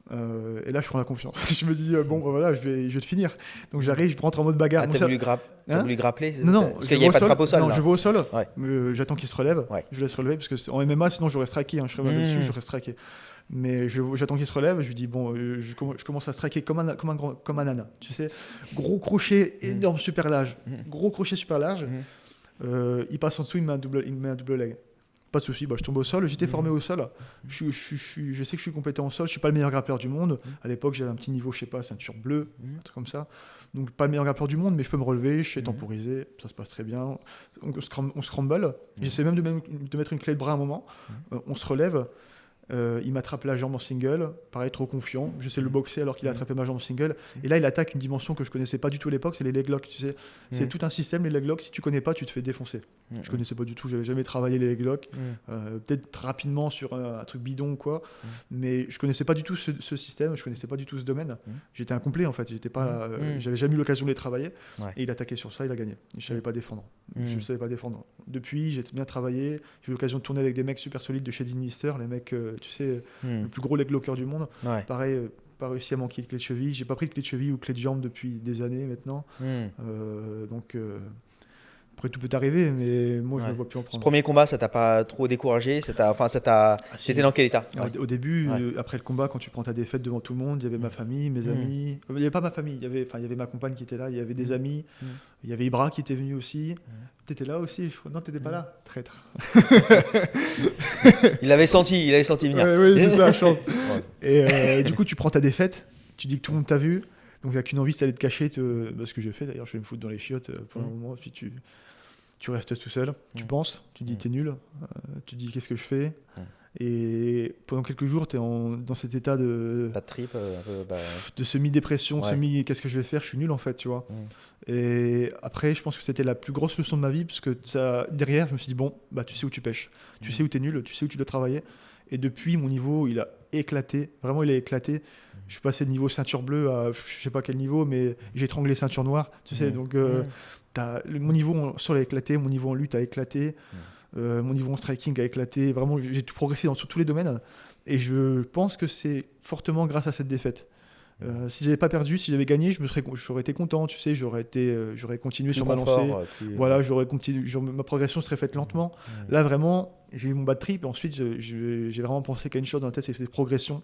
Et là, je prends la confiance. Je me dis, bon, bah, voilà, je vais le finir. Donc j'arrive, je rentre en mode bagarre. Ah, Moi, t'as ça- voulu, t'as Hein voulu grappler? Non, Parce je qu'il n'y vais avait au pas de frappe au sol. Non, là. je vais au sol. Ouais. J'attends qu'il se relève. Ouais. Je laisse relever parce que en MMA, sinon j'aurais striké. Je serais mal dessus, j'aurais striké. Mais j'attends qu'il se relève. Je lui dis bon, je commence à striker comme un nana. Tu sais, gros crochet énorme, super large. Gros crochet super large. Il passe en dessous, il me met un double leg. Pas de souci, bah, je tombe au sol. J'étais formé au sol. Je sais que je suis compétent au sol. Je suis pas le meilleur grappeur du monde. À l'époque, j'avais un petit niveau, je sais pas, ceinture bleue, un truc comme ça. Donc pas le meilleur grappeur du monde, mais je peux me relever. Je sais temporiser. Ça se passe très bien. On se crumble. J'essaie même de mettre une clé de bras à un moment. On se relève. Il m'attrape la jambe en single, pareil, trop confiant. J'essaie de le boxer alors qu'il a attrapé ma jambe en single. Et là, il attaque une dimension que je connaissais pas du tout à l'époque, c'est les leg locks. Tu sais. C'est tout un système, les leg locks. Si tu connais pas, tu te fais défoncer. Je connaissais pas du tout, j'avais jamais travaillé les leg locks. Peut-être rapidement sur un truc bidon ou quoi. Mais je connaissais pas du tout ce système, je connaissais pas du tout ce domaine. J'étais incomplet en fait, j'avais jamais eu l'occasion de les travailler. Ouais. Et il attaquait sur ça, il a gagné. Je savais pas défendre. Je savais pas défendre. Depuis, j'ai bien travaillé. J'ai eu l'occasion de tourner avec des mecs super solides de chez Dinister, les mecs, tu sais, le plus gros leg locker du monde. Ouais. Pareil, pas réussi à manquer de clé de cheville. J'ai pas pris de clé de cheville ou clé de jambe depuis des années maintenant. Donc après tout peut arriver, mais moi je me vois plus en Ce prendre. premier combat, ça t'a pas trop découragé? Si. T'étais dans quel état? Au début, Ouais. après le combat, quand tu prends ta défaite devant tout le monde, il y avait ma famille, mes amis. Il n'y avait pas ma famille, il y avait ma compagne qui était là, il y avait des amis, il y avait Ibra qui était venu aussi. T'étais là aussi, je crois. Non, t'étais pas là, traître. Il avait senti venir. Oui, c'est ça, je pense. Et du coup, tu prends ta défaite, tu dis que tout le monde t'a vu, donc t'as qu'une envie, c'est d'aller te cacher, ce que j'ai fait d'ailleurs, je vais me foutre dans les chiottes pour un moment, puis tu restes tout seul, tu penses, tu dis t'es nul, tu dis qu'est-ce que je fais, et pendant quelques jours, t'es dans cet état de Pas de trip, un peu, de semi-dépression, Ouais. qu'est-ce que je vais faire, je suis nul en fait, tu vois. Et après, je pense que c'était la plus grosse leçon de ma vie, parce que derrière, je me suis dit, bon, bah tu sais où tu pêches, tu sais où t'es nul, tu sais où tu dois travailler. Et depuis, mon niveau, il a éclaté, vraiment il a éclaté. Je suis passé de niveau ceinture bleue à je sais pas quel niveau, mais j'ai étranglé ceinture noire, tu sais, donc mon niveau en sol a éclaté, mon niveau en lutte a éclaté, mon niveau en striking a éclaté, vraiment j'ai tout progressé sur tous les domaines. Et je pense que c'est fortement grâce à cette défaite. Si j'avais pas perdu, si j'avais gagné, j'aurais été content, tu sais, j'aurais continué Plus sur ma lancée. confort, plus, Voilà, j'aurais continué, ma progression serait faite lentement. Là, vraiment, j'ai eu mon bad trip et ensuite, j'ai vraiment pensé qu'à une chose dans la tête, c'est progression.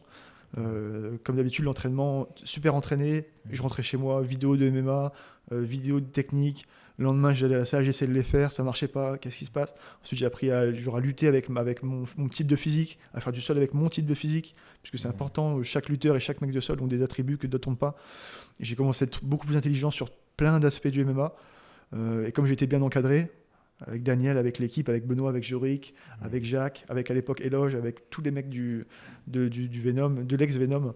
Comme d'habitude, l'entraînement, super entraîné. Je rentrais chez moi, vidéo de MMA, vidéo de technique. Le lendemain, j'allais à la salle, j'essayais de les faire, ça marchait pas, qu'est-ce qui se passe? Ensuite, j'ai appris à lutter avec mon type de physique, à faire du sol avec mon type de physique, puisque c'est important, chaque lutteur et chaque mec de sol ont des attributs que d'autres n'ont pas. Et j'ai commencé à être beaucoup plus intelligent sur plein d'aspects du MMA. Et comme j'étais bien encadré, avec Daniel, avec l'équipe, avec Benoît, avec Jorik, avec Jacques, avec à l'époque Éloge, avec tous les mecs du Venom, de l'ex-Venom.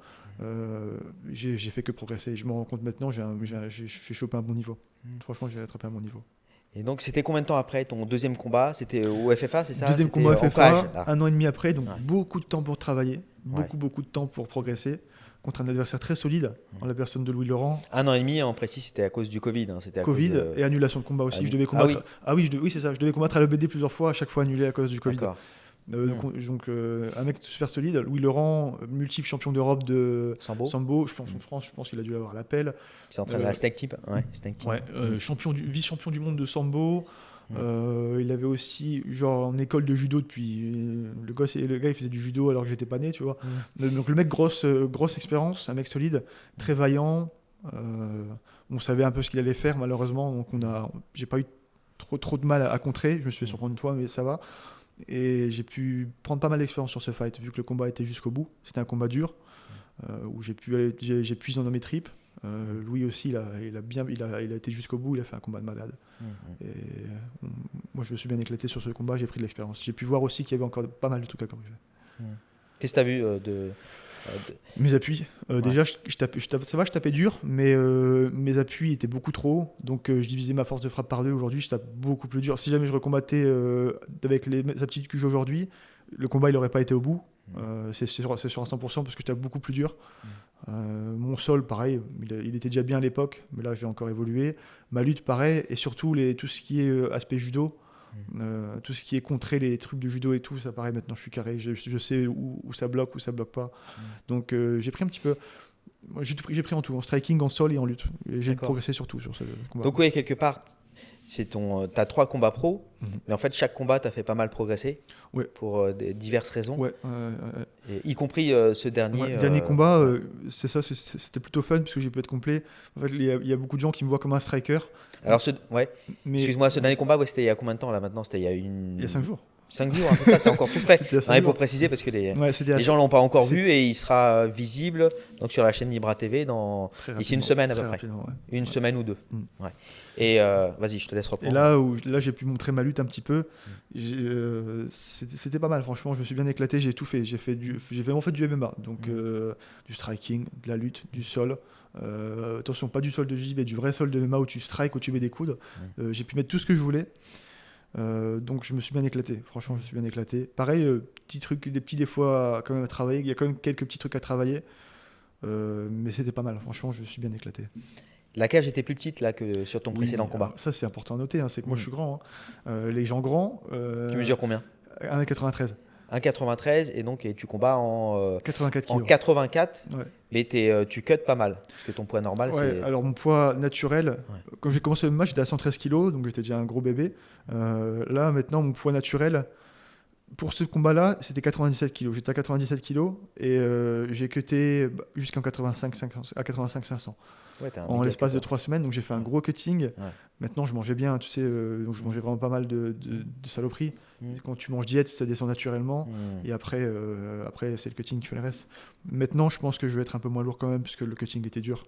J'ai fait que progresser. Je me rends compte maintenant, j'ai chopé un bon niveau. Franchement, j'ai attrapé un bon niveau. Et donc, c'était combien de temps après ton deuxième combat? C'était au FFA, c'est ça? Deuxième C'était combat en FFA, cage, là. 1 an et demi après, donc Ouais. beaucoup de temps pour travailler, beaucoup de temps pour progresser, contre un adversaire très solide, en la personne de Louis Laurent. 1 an et demi, en précis, c'était à cause du Covid. C'était à Covid cause de... et annulation de combat aussi. Annu- Je devais Ah combattre. oui. Oui, c'est ça. Je devais combattre à l'EBD plusieurs fois, à chaque fois annulé à cause du Covid. D'accord. Donc, un mec super solide. Louis Laurent, multiple champion d'Europe de Sambo, je pense en France, je pense qu'il a dû avoir l'appel. il s'entraîne à la Snake Team. Ouais, Snake Team. Vice-champion du monde de Sambo. Il avait aussi, genre, en école de judo depuis. Le gars, il faisait du judo alors que j'étais pas né, tu vois. Donc, le mec, grosse expérience, un mec solide, très vaillant. On savait un peu ce qu'il allait faire, malheureusement. Donc, j'ai pas eu trop de mal à contrer. Je me suis fait surprendre une fois, mais ça va. Et j'ai pu prendre pas mal d'expérience sur ce fight, vu que le combat était jusqu'au bout. C'était un combat dur, où j'ai puisé dans mes tripes. Louis aussi, il a été jusqu'au bout, il a fait un combat de malade. Et moi, je me suis bien éclaté sur ce combat, j'ai pris de l'expérience. J'ai pu voir aussi qu'il y avait encore pas mal de trucs à corriger. Qu'est-ce que tu as vu Mes appuis. Déjà, ça va, je tapais dur, mais mes appuis étaient beaucoup trop hauts. Donc, je divisais ma force de frappe par 2. Aujourd'hui, je tape beaucoup plus dur. Si jamais je recombattais avec les aptitudes que j'ai aujourd'hui, le combat, il n'aurait pas été au bout. C'est sur à 100% parce que je tape beaucoup plus dur. Mon sol, pareil, il était déjà bien à l'époque, mais là, j'ai encore évolué. Ma lutte, pareil. Et surtout, tout ce qui est aspect judo, tout ce qui est contrer les trucs de judo et tout, ça pareil, maintenant je suis carré, je sais où ça bloque, où ça bloque pas. Donc j'ai pris un petit peu, moi, j'ai pris en tout, en striking, en sol et en lutte. Et j'ai progressé surtout sur ce combat. Donc oui, quelque part, t'as 3 combats pro, mais en fait chaque combat t'as fait pas mal progresser pour diverses raisons, et y compris ce dernier. Le dernier combat, c'était plutôt fun parce que j'ai pu être complet. En fait, il y a beaucoup de gens qui me voient comme un striker. Alors excuse-moi, ce dernier combat, c'était il y a combien de temps là maintenant? C'était il y a 5 jours. 5 jours, hein, c'est ça, c'est encore tout frais. Pour préciser, parce que les gens ne l'ont pas encore vu, et il sera visible donc, sur la chaîne Libra TV d'ici une semaine à peu près. Une semaine ou 2. Et vas-y, je te laisse reprendre. Et là j'ai pu montrer ma lutte un petit peu. C'était pas mal, franchement, je me suis bien éclaté, j'ai tout fait. J'ai vraiment fait du MMA, donc du striking, de la lutte, du sol. Attention, pas du sol de JB, du vrai sol de MMA où tu strikes, où tu mets des coudes. J'ai pu mettre tout ce que je voulais. Donc je me suis bien éclaté, franchement je me suis bien éclaté. Pareil, des petits défauts quand même à travailler, il y a quand même quelques petits trucs à travailler, mais c'était pas mal, franchement je me suis bien éclaté. La cage était plus petite là que sur ton précédent combat. Ça c'est important à noter, c'est que moi je suis grand, les gens grands... Tu mesures combien? 1m93. 1,93 et donc tu combats en 84 kg. En 84, mais tu cuts pas mal parce que ton poids normal c'est. Alors mon poids naturel, quand j'ai commencé le match j'étais à 113 kg, donc j'étais déjà un gros bébé. Là maintenant mon poids naturel pour ce combat-là c'était 97 kg. J'étais à 97 kg et j'ai cuté jusqu'en 85-500. En l'espace de 3 semaines, donc j'ai fait un gros cutting. Maintenant je mangeais bien, tu sais, donc je mangeais vraiment pas mal de saloperies. Quand tu manges diète, ça descend naturellement. Et après c'est le cutting qui fait le reste. Maintenant je pense que je vais être un peu moins lourd quand même, puisque le cutting était dur.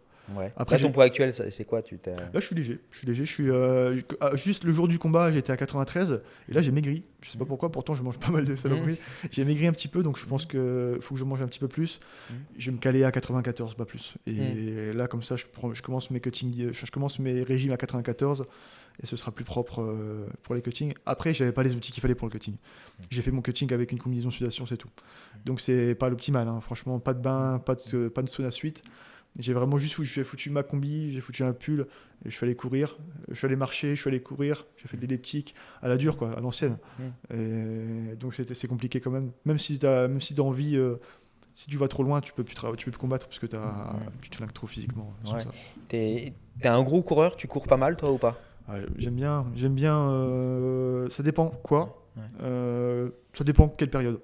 Après ton poids actuel, c'est quoi? Là je suis léger. Juste le jour du combat, j'étais à 93 et là j'ai maigri. Je sais pas pourquoi, pourtant je mange pas mal de saloperies. J'ai maigri un petit peu, donc je pense qu'il faut que je mange un petit peu plus. Je vais me caler à 94, pas plus. Et là comme ça, je commence mes cuttings, je commence mes régimes à 94 et ce sera plus propre pour les cuttings. Après, j'avais pas les outils qu'il fallait pour le cutting. J'ai fait mon cutting avec une combinaison sudation, c'est tout. Donc c'est pas l'optimal, hein. Franchement, pas de bain, pas de sauna suite. J'ai vraiment j'ai foutu ma combi, j'ai foutu un pull, et je suis allé courir, je suis allé marcher, je suis allé courir, j'ai fait de l'elliptique à la dure, quoi, à l'ancienne. Et donc c'est compliqué quand même. Même si t'as envie, si tu vas trop loin, tu peux plus combattre parce que tu te flingues trop physiquement. T'es un gros coureur, tu cours pas mal toi ou pas? J'aime bien. Ça dépend quoi. Ça dépend quelle période.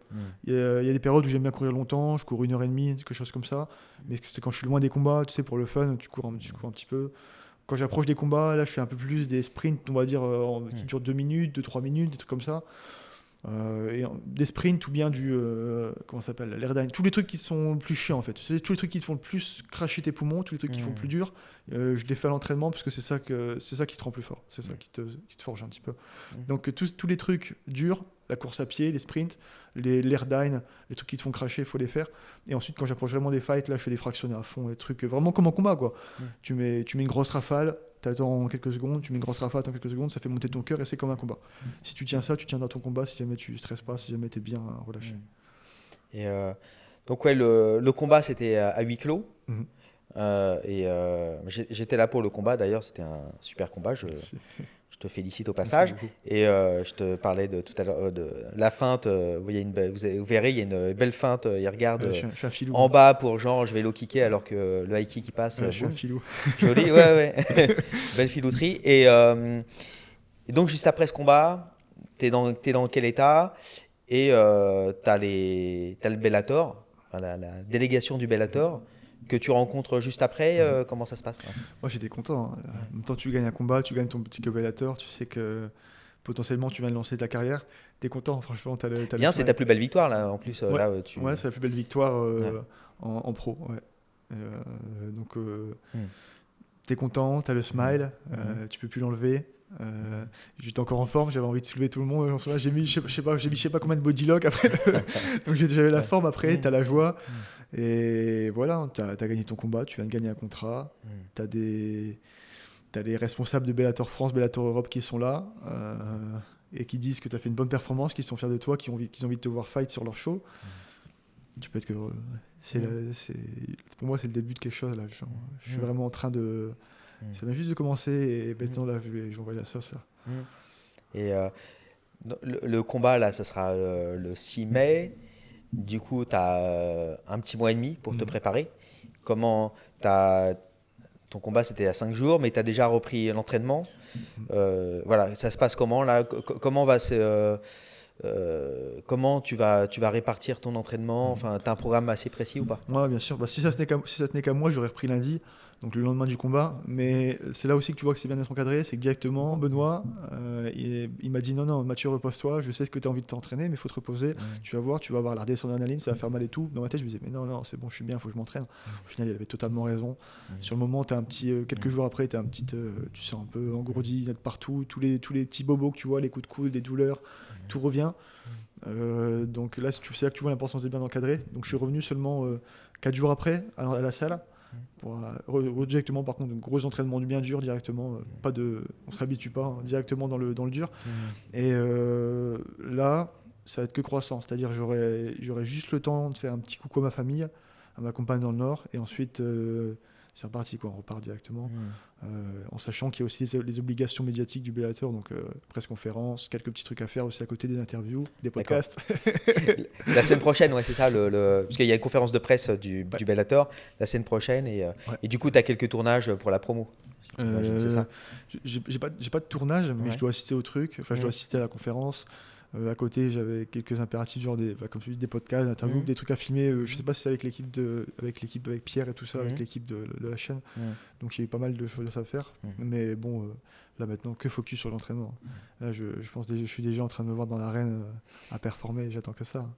Il y a des périodes où j'aime bien courir longtemps, je cours 1h30, quelque chose comme ça. Mais c'est quand je suis loin des combats, tu sais, pour le fun, tu cours un petit peu. Quand j'approche des combats, là je fais un peu plus des sprints, on va dire, qui durent 2 minutes, 2-3 minutes, des trucs comme ça. Des sprints ou bien comment ça s'appelle, l'airdyne, tous les trucs qui sont le plus chiants en fait. C'est tous les trucs qui te font le plus cracher tes poumons, tous les trucs qui font le plus dur. Je les fais à l'entraînement parce que c'est ça qui te rend plus fort, c'est ça qui te forge un petit peu. Donc tous les trucs durs, la course à pied, les sprints, l'airdyne, les trucs qui te font cracher, il faut les faire. Et ensuite quand j'approche vraiment des fights, là je fais des fractionnés à fond, des trucs vraiment comme en combat quoi. Tu mets une grosse rafale, t'attends quelques secondes, tu mets une grosse rafale, attends quelques secondes, ça fait monter ton cœur et c'est comme un combat. Si tu tiens ça, tu tiens dans ton combat, si jamais tu stresses pas, si jamais t'es bien relâché. Et donc le combat c'était à huis clos. J'étais là pour le combat d'ailleurs, c'était un super combat, je te félicite au passage. Et je te parlais tout à l'heure de la feinte, vous verrez il y a une belle feinte, il regarde je suis un filou, en bas pour genre je vais low kicker alors que le high kick qui passe. Je suis un filou. Joli, ouais. Belle filouterie. Et donc juste après ce combat, t'es dans quel état? Et t'as le Bellator, enfin, la délégation du Bellator que tu rencontres juste après. Comment ça se passe? Moi j'étais content. En même temps tu gagnes un combat, tu gagnes ton petit Bellator, tu sais que potentiellement tu viens de lancer ta carrière. T'es content, franchement. Bien, c'est ta plus belle victoire là en plus. Ouais, là, ouais, c'est la plus belle victoire en pro. Ouais. Donc t'es content, t'as le smile, tu peux plus l'enlever. J'étais encore en forme, j'avais envie de soulever tout le monde. J'ai mis je sais pas combien de body lock après. Donc j'avais la forme après, t'as la joie. Et voilà, t'as gagné ton combat, tu viens de gagner un contrat. T'as les responsables de Bellator France, Bellator Europe qui sont là et qui disent que t'as fait une bonne performance, qu'ils sont fiers de toi, qu'ils ont envie de te voir fight sur leur show. Tu peux être que pour moi c'est le début de quelque chose là. Je suis vraiment en train de ça vient juste de commencer et maintenant là je vais envoyer la sauce là. Et le combat là ça sera le 6 mai. Du coup tu as un petit mois et demi pour te préparer. Ton combat c'était à 5 jours mais tu as déjà repris l'entraînement. Voilà, ça se passe comment là? Comment tu vas répartir ton entraînement? Enfin, tu as un programme assez précis ou pas? Ouais, bien sûr. Si ça tenait qu'à moi, j'aurais repris lundi, donc le lendemain du combat. Mais c'est là aussi que tu vois que c'est bien d'être encadré. C'est que directement, Benoît, il m'a dit non, Mathieu, repose-toi. Je sais ce que tu as envie de t'entraîner, mais il faut te reposer. Tu vas voir la redescendre en adrénaline, ça va faire mal et tout. Dans ma tête, je me disais, mais non, c'est bon, je suis bien, il faut que je m'entraîne. Au final, il avait totalement raison. Sur le moment, quelques jours après, tu sens un peu engourdi de partout. Tous les petits bobos que tu vois, les coups de coude, les douleurs. Tout revient. Donc là, c'est là que tu vois l'importance de bien encadrer. Donc je suis revenu seulement 4 jours après à la salle. Pour directement, par contre, un gros entraînement du bien dur directement. On se réhabitue pas directement dans le dur. Et là, ça va être que croissant. C'est-à-dire j'aurai juste le temps de faire un petit coucou à ma famille, à ma compagne dans le Nord. Et ensuite, c'est reparti, quoi. On repart directement. En sachant qu'il y a aussi les obligations médiatiques du Bellator, donc presse conférence, quelques petits trucs à faire aussi à côté des interviews, des podcasts. La semaine prochaine, ouais, c'est ça, parce qu'il y a une conférence de presse du Bellator la semaine prochaine, et du coup, tu as quelques tournages pour la promo. C'est ça. J'ai pas de tournage, mais je dois assister au truc, je dois assister à la conférence. À côté, j'avais quelques impératifs, genre comme tu dis, des podcasts, des interviews, des trucs à filmer. Je sais pas si c'est avec l'équipe avec Pierre et tout ça, avec l'équipe de la chaîne. Donc il y a eu pas mal de choses à faire. Mais bon, là maintenant, que focus sur l'entraînement. Là, je pense je suis déjà en train de me voir dans l'arène à performer. J'attends que ça.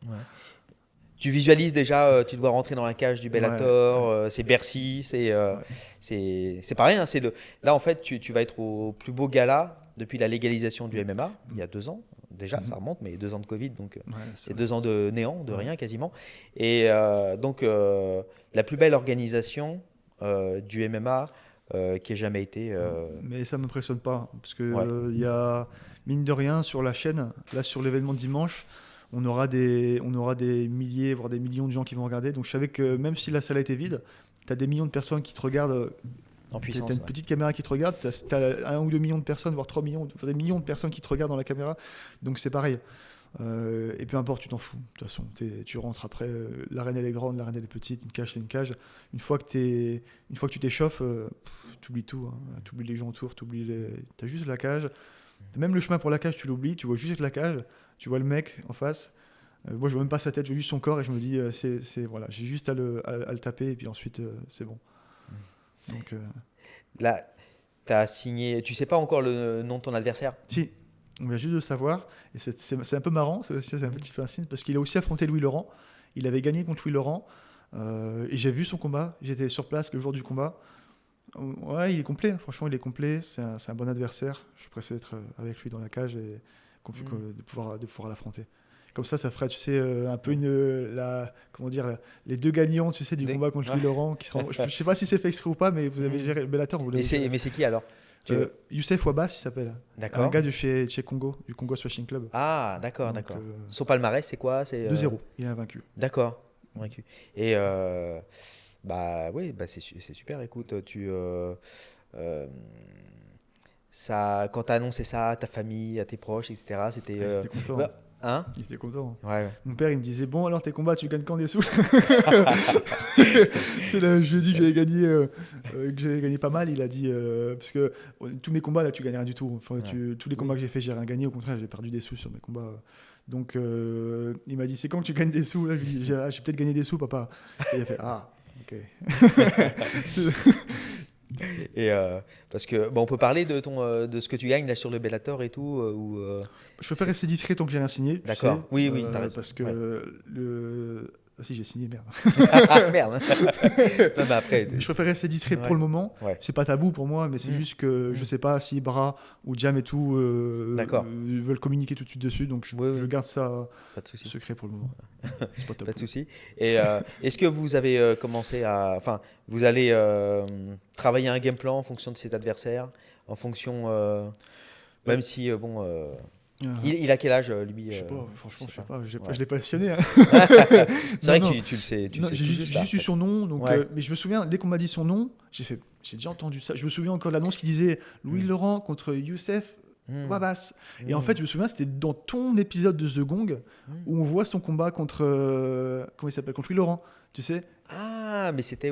Tu visualises déjà, tu dois rentrer dans la cage du Bellator, c'est Bercy, c'est pas rien. Là, en fait, tu vas être au plus beau gala depuis la légalisation du MMA, il y a 2 ans. Déjà, ça remonte, mais 2 ans de Covid, donc c'est 2 ans de néant, de rien quasiment. Et donc, la plus belle organisation du MMA qui ait jamais été. Mais ça ne m'impressionne pas, parce que il y a, mine de rien, sur la chaîne, là sur l'événement de dimanche, on aura des milliers, voire des millions de gens qui vont regarder. Donc je savais que même si la salle était vide, tu as des millions de personnes qui te regardent. En puissance. Tu as une petite caméra qui te regarde, tu as 1 ou 2 millions de personnes, voire 3 millions, des millions de personnes qui te regardent dans la caméra. Donc c'est pareil. Et peu importe, tu t'en fous. De toute façon, tu rentres après. L'arène elle est grande, l'arène elle est petite, une cage c'est une cage. Une fois que tu t'échauffes, tu oublies tout. Tu oublies les gens autour, tu as juste la cage. Même le chemin pour la cage, tu l'oublies. Tu vois juste la cage, tu vois le mec en face. Moi, je vois même pas sa tête, je vois juste son corps et je me dis, voilà, j'ai juste à le taper et puis ensuite, c'est bon. Donc, là, tu as signé. Tu sais pas encore le nom de ton adversaire? Si. On vient juste de savoir, et c'est un peu marrant, c'est un petit peu un signe, parce qu'il a aussi affronté Louis Laurent. Il avait gagné contre Louis Laurent, et j'ai vu son combat. J'étais sur place le jour du combat. Ouais, il est complet, franchement, il est complet. C'est un bon adversaire. Je suis pressé d'être avec lui dans la cage et de pouvoir l'affronter. Comme ça ferait, tu sais, un peu comment dire, les deux gagnants, tu sais, du combat contre Louis Laurent. Je sais pas si c'est fait exprès ou pas, mais vous avez géré Bellator. Mais c'est qui alors? Youssef Ouabbas, il s'appelle. D'accord. Un gars de chez Congo, du Congo Thrashing Club. Ah, d'accord. Son palmarès, c'est quoi? 2-0, il est invaincu. D'accord, invaincu. Et bah oui, bah c'est super. Écoute, ça, quand tu as annoncé ça à ta famille, à tes proches, etc., c'était. Ils étaient contents. Hein? Ils étaient contents. Ouais. Mon père, il me disait, bon, alors tes combats, tu gagnes quand des sous? Je lui ai dit que j'avais gagné pas mal. Il a dit, parce que tous mes combats, là, tu gagnes rien du tout. Enfin, tous les combats que j'ai fait, j'ai rien gagné. Au contraire, j'ai perdu des sous sur mes combats. Donc, il m'a dit, c'est quand que tu gagnes des sous? Là, je lui ai dit, j'ai peut-être gagné des sous, papa. Et il a fait, ah, ok. Et parce que on peut parler de ce que tu gagnes là sur le Bellator et tout je préfère rester discret tant que j'ai rien signé. D'accord. Oui, t'as raison. Parce que Ah si, j'ai signé, merde. Merde. Non, mais après, je préfère rester discret pour le moment. Ouais. C'est pas tabou pour moi, mais c'est juste que je sais pas si Bra ou Jam et tout veulent communiquer tout de suite dessus, donc je garde ça secret pour le moment. C'est pas tabou. Pas de souci. Et est-ce que vous avez commencé enfin, vous allez travailler un game plan en fonction de cet adversaire, en fonction, même si il a quel âge, lui? Je sais pas, franchement, je sais pas. Je l'ai pas questionné. Hein. C'est vrai que tu le sais. J'ai juste eu son nom, donc, mais je me souviens, dès qu'on m'a dit son nom, j'ai déjà entendu ça. Je me souviens encore de l'annonce qui disait Louis Laurent contre Youssef Ouabbas. Et en fait, je me souviens, c'était dans ton épisode de The Gong où on voit son combat contre comment il s'appelle, contre Louis Laurent, tu sais. Ah, mais c'était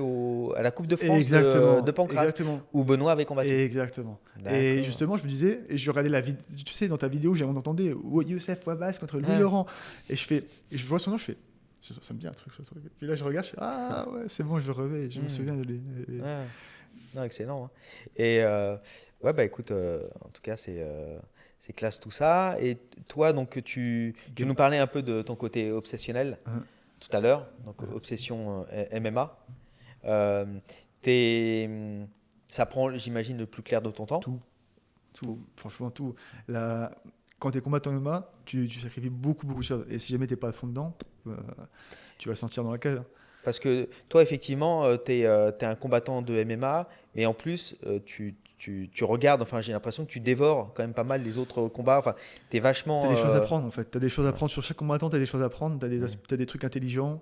à la Coupe de France de Pancras, où Benoît avait combattu. Exactement. Et justement, je me disais, et je regardais la vidéo, tu sais, dans ta vidéo, on entendait Youssef Ouabbas contre Louis Laurent. Et je vois son nom, je fais, ça me dit un truc, ce truc. Puis là, je regarde, je fais, ah ouais, c'est bon, je le revais, je me souviens de lui. Non, excellent. Hein. Et ouais, bah écoute, en tout cas, c'est classe tout ça. Et toi, donc, tu nous parlais un peu de ton côté obsessionnel. Tout à l'heure, donc obsession MMA. Ça prend, j'imagine, le plus clair de ton temps. Tout, franchement tout. Quand tu es combattant MMA, tu sacrifies beaucoup de choses. Et si jamais tu n'es pas à fond dedans, tu vas le sentir dans la cage. Parce que toi, effectivement, tu es un combattant de MMA, mais en plus, tu regardes, enfin j'ai l'impression que tu dévores quand même pas mal les autres combats, enfin t'es vachement... T'as des choses à prendre en fait, t'as des choses à prendre sur chaque combattant, t'as des choses à prendre, t'as des trucs intelligents,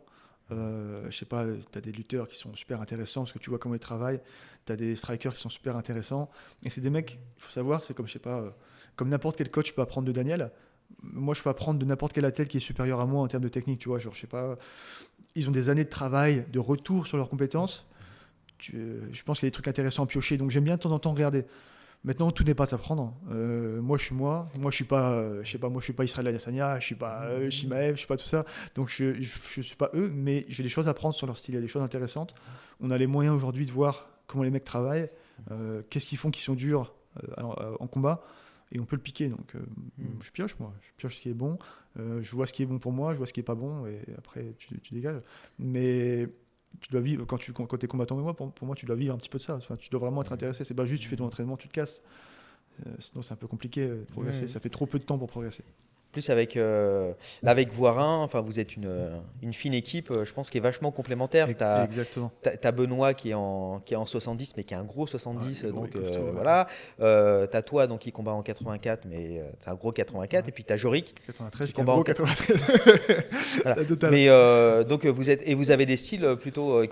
je sais pas, t'as des lutteurs qui sont super intéressants parce que tu vois comment ils travaillent, t'as des strikers qui sont super intéressants, et c'est des mecs, il faut savoir, c'est comme je sais pas, comme n'importe quel coach peut apprendre de Daniel, moi je peux apprendre de n'importe quel athlète qui est supérieur à moi en termes de technique, tu vois, genre je sais pas, ils ont des années de travail, de retour sur leurs compétences. Je pense qu'il y a des trucs intéressants à piocher, donc j'aime bien de temps en temps regarder. Maintenant, tout n'est pas à apprendre. Moi, je suis moi. Moi, je suis pas, je sais pas, moi, je suis pas Israël Adesanya, je suis pas Shimaev, je suis pas tout ça. Donc, je suis pas eux, mais j'ai des choses à apprendre sur leur style. Il y a des choses intéressantes. On a les moyens aujourd'hui de voir comment les mecs travaillent, qu'est-ce qu'ils font qui sont durs en combat, et on peut le piquer. Donc, je pioche moi. Je pioche ce qui est bon. Je vois ce qui est bon pour moi, je vois ce qui est pas bon, et après, tu dégages. Mais tu dois vivre, quand tu es combattant avec moi, pour moi, tu dois vivre un petit peu de ça. Enfin, tu dois vraiment être intéressé. C'est pas juste tu fais ton entraînement, tu te casses. Sinon, c'est un peu compliqué de progresser. Ça fait trop peu de temps pour progresser. Plus avec Voirin, enfin, vous êtes une fine équipe, je pense, qui est vachement complémentaire. Exactement. T'as Benoît qui est en 70, mais qui est un gros 70. Gros, donc voilà. T'as toi donc, qui combat en 84, mais c'est un gros 84. Et puis t'as Jorik 93, qui combat en 93. Voilà. Mais donc vous avez des styles plutôt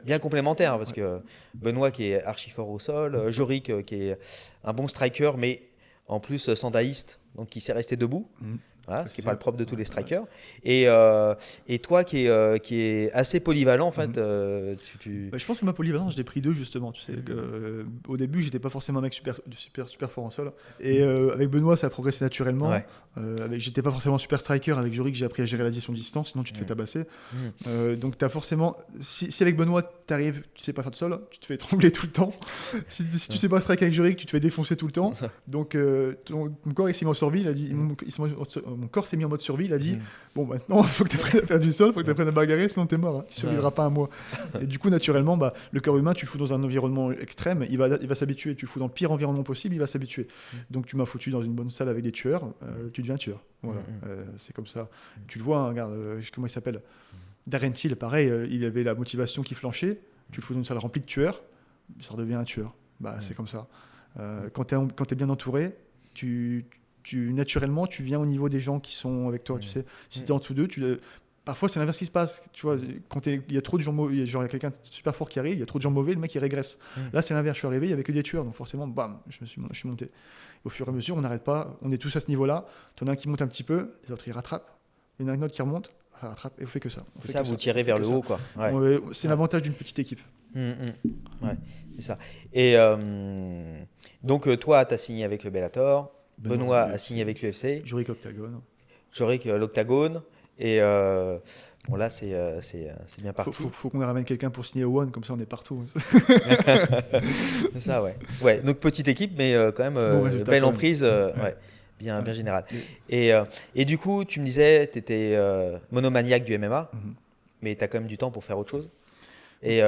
bien complémentaires, parce que Benoît qui est archi fort au sol, Jorik qui est un bon striker, mais en plus sandaïste, donc qui s'est resté debout. Voilà, ce qui n'est pas le propre de tous les strikers. Et toi qui est assez polyvalent, en fait, Je pense que ma polyvalence, je l'ai pris d'eux justement. Tu sais, au début, j'étais pas forcément un mec super fort en sol. Et avec Benoît, ça a progressé naturellement. Ouais. J'étais pas forcément super striker. Avec Jorik, j'ai appris à gérer la gestion de distance, sinon tu te fais tabasser. Donc tu as forcément. Si avec Benoît, tu arrives, tu sais pas faire de sol, tu te fais trembler tout le temps. Si tu sais pas striker avec Jorik, tu te fais défoncer tout le temps. Donc ton corps il s'est mis en survie. Il a dit, mon corps s'est mis en mode survie. Il a dit bon, maintenant, il faut que tu apprennes à faire du sol, il faut que tu apprennes à bagarrer, sinon tu es mort. Hein. Tu survivras pas un mois. Et du coup, naturellement, le corps humain, tu le fous dans un environnement extrême, il va s'habituer. Tu le fous dans le pire environnement possible, il va s'habituer. Donc tu m'as foutu dans une bonne salle avec des tueurs, tu deviens tueur. Voilà. C'est comme ça. Tu le vois, hein, regarde, comment il s'appelle, Darren Till, pareil, il avait la motivation qui flanchait. Tu le fous dans une salle remplie de tueurs, ça redevient un tueur. C'est comme ça. Quand tu es bien entouré, naturellement, tu viens au niveau des gens qui sont avec toi. Tu sais, si tu es en dessous d'eux, parfois c'est l'inverse qui se passe. Tu vois, quand il y a trop de gens mauvais, genre il y a quelqu'un de super fort qui arrive, il y a trop de gens mauvais, le mec il régresse. Là c'est l'inverse, je suis arrivé, il y avait que des tueurs, donc forcément, bam, je suis monté. Au fur et à mesure, on n'arrête pas, on est tous à ce niveau-là. T'en as un qui monte un petit peu, les autres ils rattrapent. Il y en a un autre qui remonte, ça rattrape, et on fait que ça. C'est ça, vous tirez vers le haut, quoi. Ouais. C'est l'avantage d'une petite équipe. Ouais, c'est ça. Et donc toi, tu as signé avec le Bellator. Benoît a signé avec l'UFC. Jorik Octagone. Jorik l'Octagone. Et bon, là, c'est bien parti. Faut qu'on ramène quelqu'un pour signer au One, comme ça on est partout. C'est ça, ouais. Donc petite équipe, mais quand même belle emprise, bien générale. Et du coup, tu me disais, tu étais monomaniaque du MMA, mais tu as quand même du temps pour faire autre chose. Et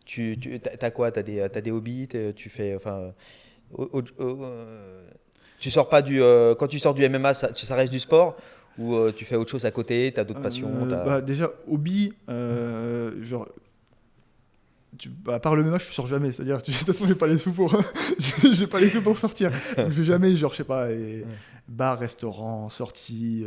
tu as quoi? Tu as des hobbies, tu fais. Enfin, tu sors pas quand tu sors du MMA, ça reste du sport? Ou tu fais autre chose à côté, tu as d'autres passions Déjà, hobby, genre, à part le MMA, je sors jamais. C'est-à-dire, de toute façon, j'ai pas les sous pour, j'ai pas les sous pour sortir. Donc, je vais jamais, genre, je sais pas, bar, restaurant, sortie,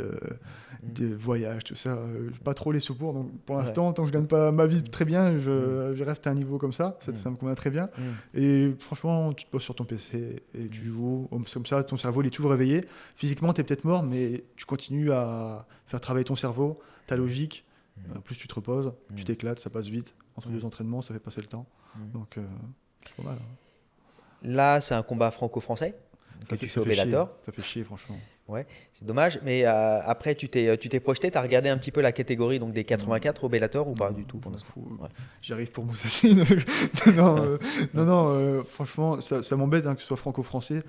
des voyages, tout ça. Pas trop les sous pour. Donc, pour l'instant, tant que je gagne pas ma vie très bien, je reste à un niveau comme ça. Ça me convient très bien. Et franchement, tu te poses sur ton PC et tu joues. Comme ça, ton cerveau il est toujours réveillé. Physiquement, tu es peut-être mort, mais tu continues à faire travailler ton cerveau, ta logique. En plus, tu te reposes, tu t'éclates, ça passe vite. Entre deux entraînements, ça fait passer le temps. Donc, c'est pas mal. Hein. Là, c'est un combat franco-français que tu fais au Bellator. Ça fait chier, franchement. Ouais, c'est dommage. Mais après, tu t'es projeté, tu as regardé un petit peu la catégorie donc des 84 au Bellator ou pas du tout pour l'instant? J'arrive pour Moussassi. non, franchement, ça m'embête que ce soit franco-français.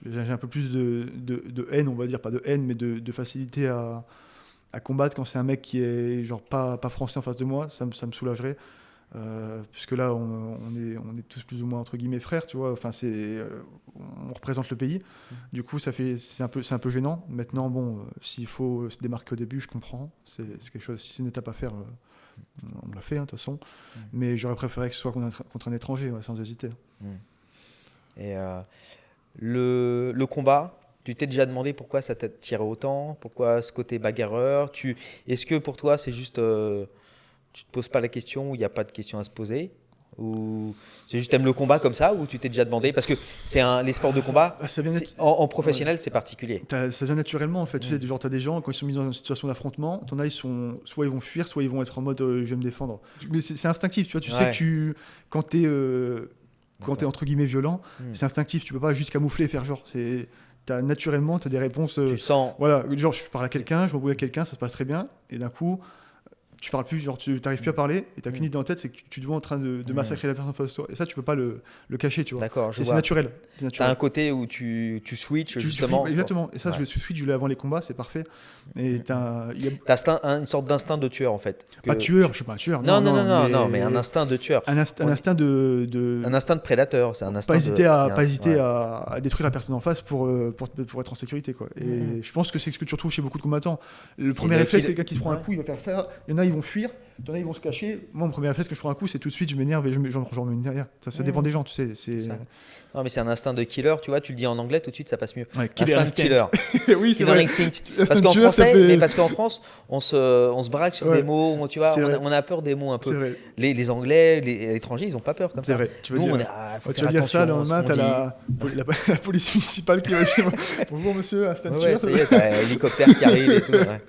J'ai un peu plus de haine, on va dire, pas de haine, mais de facilité à combattre quand c'est un mec qui est genre pas français en face de moi. Ça me soulagerait. Puisque là on est tous plus ou moins entre guillemets frères, tu vois, enfin on représente le pays, du coup c'est un peu gênant. Maintenant bon, s'il faut se démarquer au début, je comprends, c'est quelque chose, si c'est une étape à faire, on l'a fait de toute façon, mais j'aurais préféré que ce soit contre un étranger, sans hésiter. Et le combat, tu t'es déjà demandé pourquoi ça t'attirait autant, pourquoi ce côté bagarreur, est-ce que pour toi c'est juste tu te poses pas la question ou il n'y a pas de question à se poser? Ou c'est juste t'aimes le combat comme ça? Ou tu t'es déjà demandé? Parce que les sports de combat, en professionnel, c'est particulier. Ça vient naturellement en fait. Tu sais, genre t'as des gens, quand ils sont mis dans une situation d'affrontement, soit ils vont fuir, soit ils vont être en mode je vais me défendre. Mais c'est instinctif, tu vois. Tu sais que quand t'es entre guillemets violent, c'est instinctif. Tu peux pas juste camoufler et faire genre. Naturellement, t'as des réponses. Tu sens. Voilà, genre je parle à quelqu'un, je m'embrouille avec quelqu'un, ça se passe très bien, et d'un coup. Tu parles plus, genre tu n'arrives plus à parler et tu n'as qu'une idée en tête, c'est que tu te vois en train de massacrer la personne face à toi. Et ça, tu peux pas le cacher, tu vois. D'accord, c'est naturel. Tu as un côté où tu switches justement. Exactement. Et ça, je switch, je l'ai avant les combats, c'est parfait. Et t'as une sorte d'instinct de tueur en fait. Pas tueur, je suis pas un tueur. Non, mais un instinct de tueur. Un instinct de. Un instinct de prédateur, c'est un instinct. Pas hésiter à détruire la personne en face pour être en sécurité, quoi. Et je pense que c'est ce que tu retrouves chez beaucoup de combattants. Le premier réflexe, quelqu'un qui se prend un coup, il va faire ça. Il y en a, ils vont fuir. T'en as, ils vont se cacher. Moi, mon premier réflexe que je prends un coup, c'est tout de suite, je m'énerve et j'en remets une derrière. Ça dépend des gens, tu sais. C'est Ça. Non, mais c'est un instinct de killer, tu vois, tu le dis en anglais, tout de suite, ça passe mieux. Ouais, Instinct killer. Oui, c'est Killer vrai. instinct. Instinct Parce qu'en killer, ça français, fait- mais parce qu'en France, on se braque sur Ouais. des mots, tu vois, C'est vrai. on a peur des mots un C'est peu. vrai. Les Anglais, les étrangers, ils ont pas peur comme C'est ça. vrai. Tu veux Nous, dire, on est, faut tu faire vas dire ça, le attention à lendemain, ce t'as qu'on dit. la police municipale qui va dire bonjour monsieur, instant Ouais, ouais, tueur. ça y est, t'as l'hélicoptère qui arrive et tout. Ouais.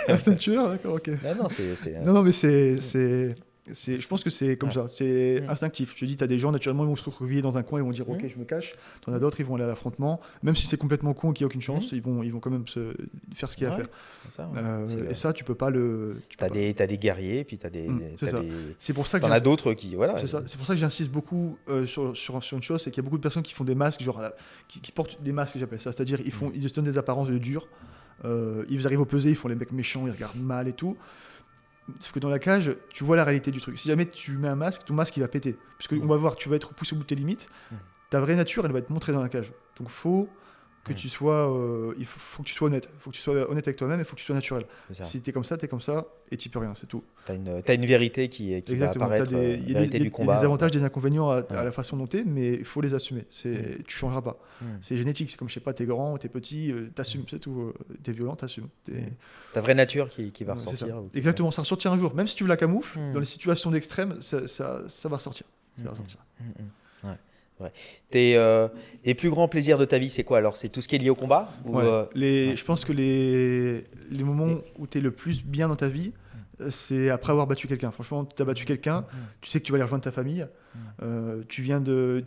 Instant tueur, d'accord, ok. Non, c'est. Non, mais je pense que c'est comme Ouais. ça, c'est Mm. instinctif. Je te dis, tu as des gens, naturellement, ils vont se recroqueviller dans un coin, ils vont dire, ok, je me cache. Tu en as d'autres, ils vont aller à l'affrontement. Même si c'est complètement con et qu'il n'y a aucune chance, ils vont quand même faire ce qu'il y a à Ouais, faire. c'est ça, ouais. C'est le- Et ça, tu peux pas le. tu peux T'as pas. des guerriers, puis t'as des. C'est t'as ça. des- C'est pour ça que T'en as d'autres qui. Voilà. c'est ça. C'est pour ça que j'insiste beaucoup sur une chose, c'est qu'il y a beaucoup de personnes qui font des masques, genre qui portent des masques, j'appelle ça. C'est-à-dire ils se donnent des apparences de durs. Ils arrivent au pesé, ils font les mecs méchants, ils regardent mal et tout. Sauf que dans la cage, tu vois la réalité du truc. Si jamais tu mets un masque, ton masque il va péter. Parce qu'on va voir, tu vas être poussé au bout de tes limites. Ta vraie nature, elle va être montrée dans la cage. Donc faut que tu sois, faut que tu sois honnête. Faut que tu sois honnête avec toi-même et faut que tu sois naturel. C'est ça. Si t'es comme ça, et t'y peux rien, c'est tout. T'as une vérité qui va Exactement. apparaître, Il y a vérité du des combat. avantages, des inconvénients à Ouais. la façon dont t'es, mais il faut les assumer. Tu changeras pas. C'est génétique. C'est comme, je sais pas, t'es grand, t'es petit, t'assumes, c'est tout. T'es violent, t'assumes. Ta vraie nature qui va Ouais, c'est ressortir. ça. ou- Exactement, ça ressortira un jour. Même si tu la camoufles, Mm. dans les situations d'extrême, ça va ressortir. Ça va ressortir. Ouais. Les plus grands plaisirs de ta vie, c'est quoi alors? C'est tout ce qui est lié au combat ou, Ouais. Je pense que les moments où tu es le plus bien dans ta vie, c'est après avoir battu quelqu'un. Franchement, tu as battu quelqu'un, tu sais que tu vas aller rejoindre ta famille. Tu viens un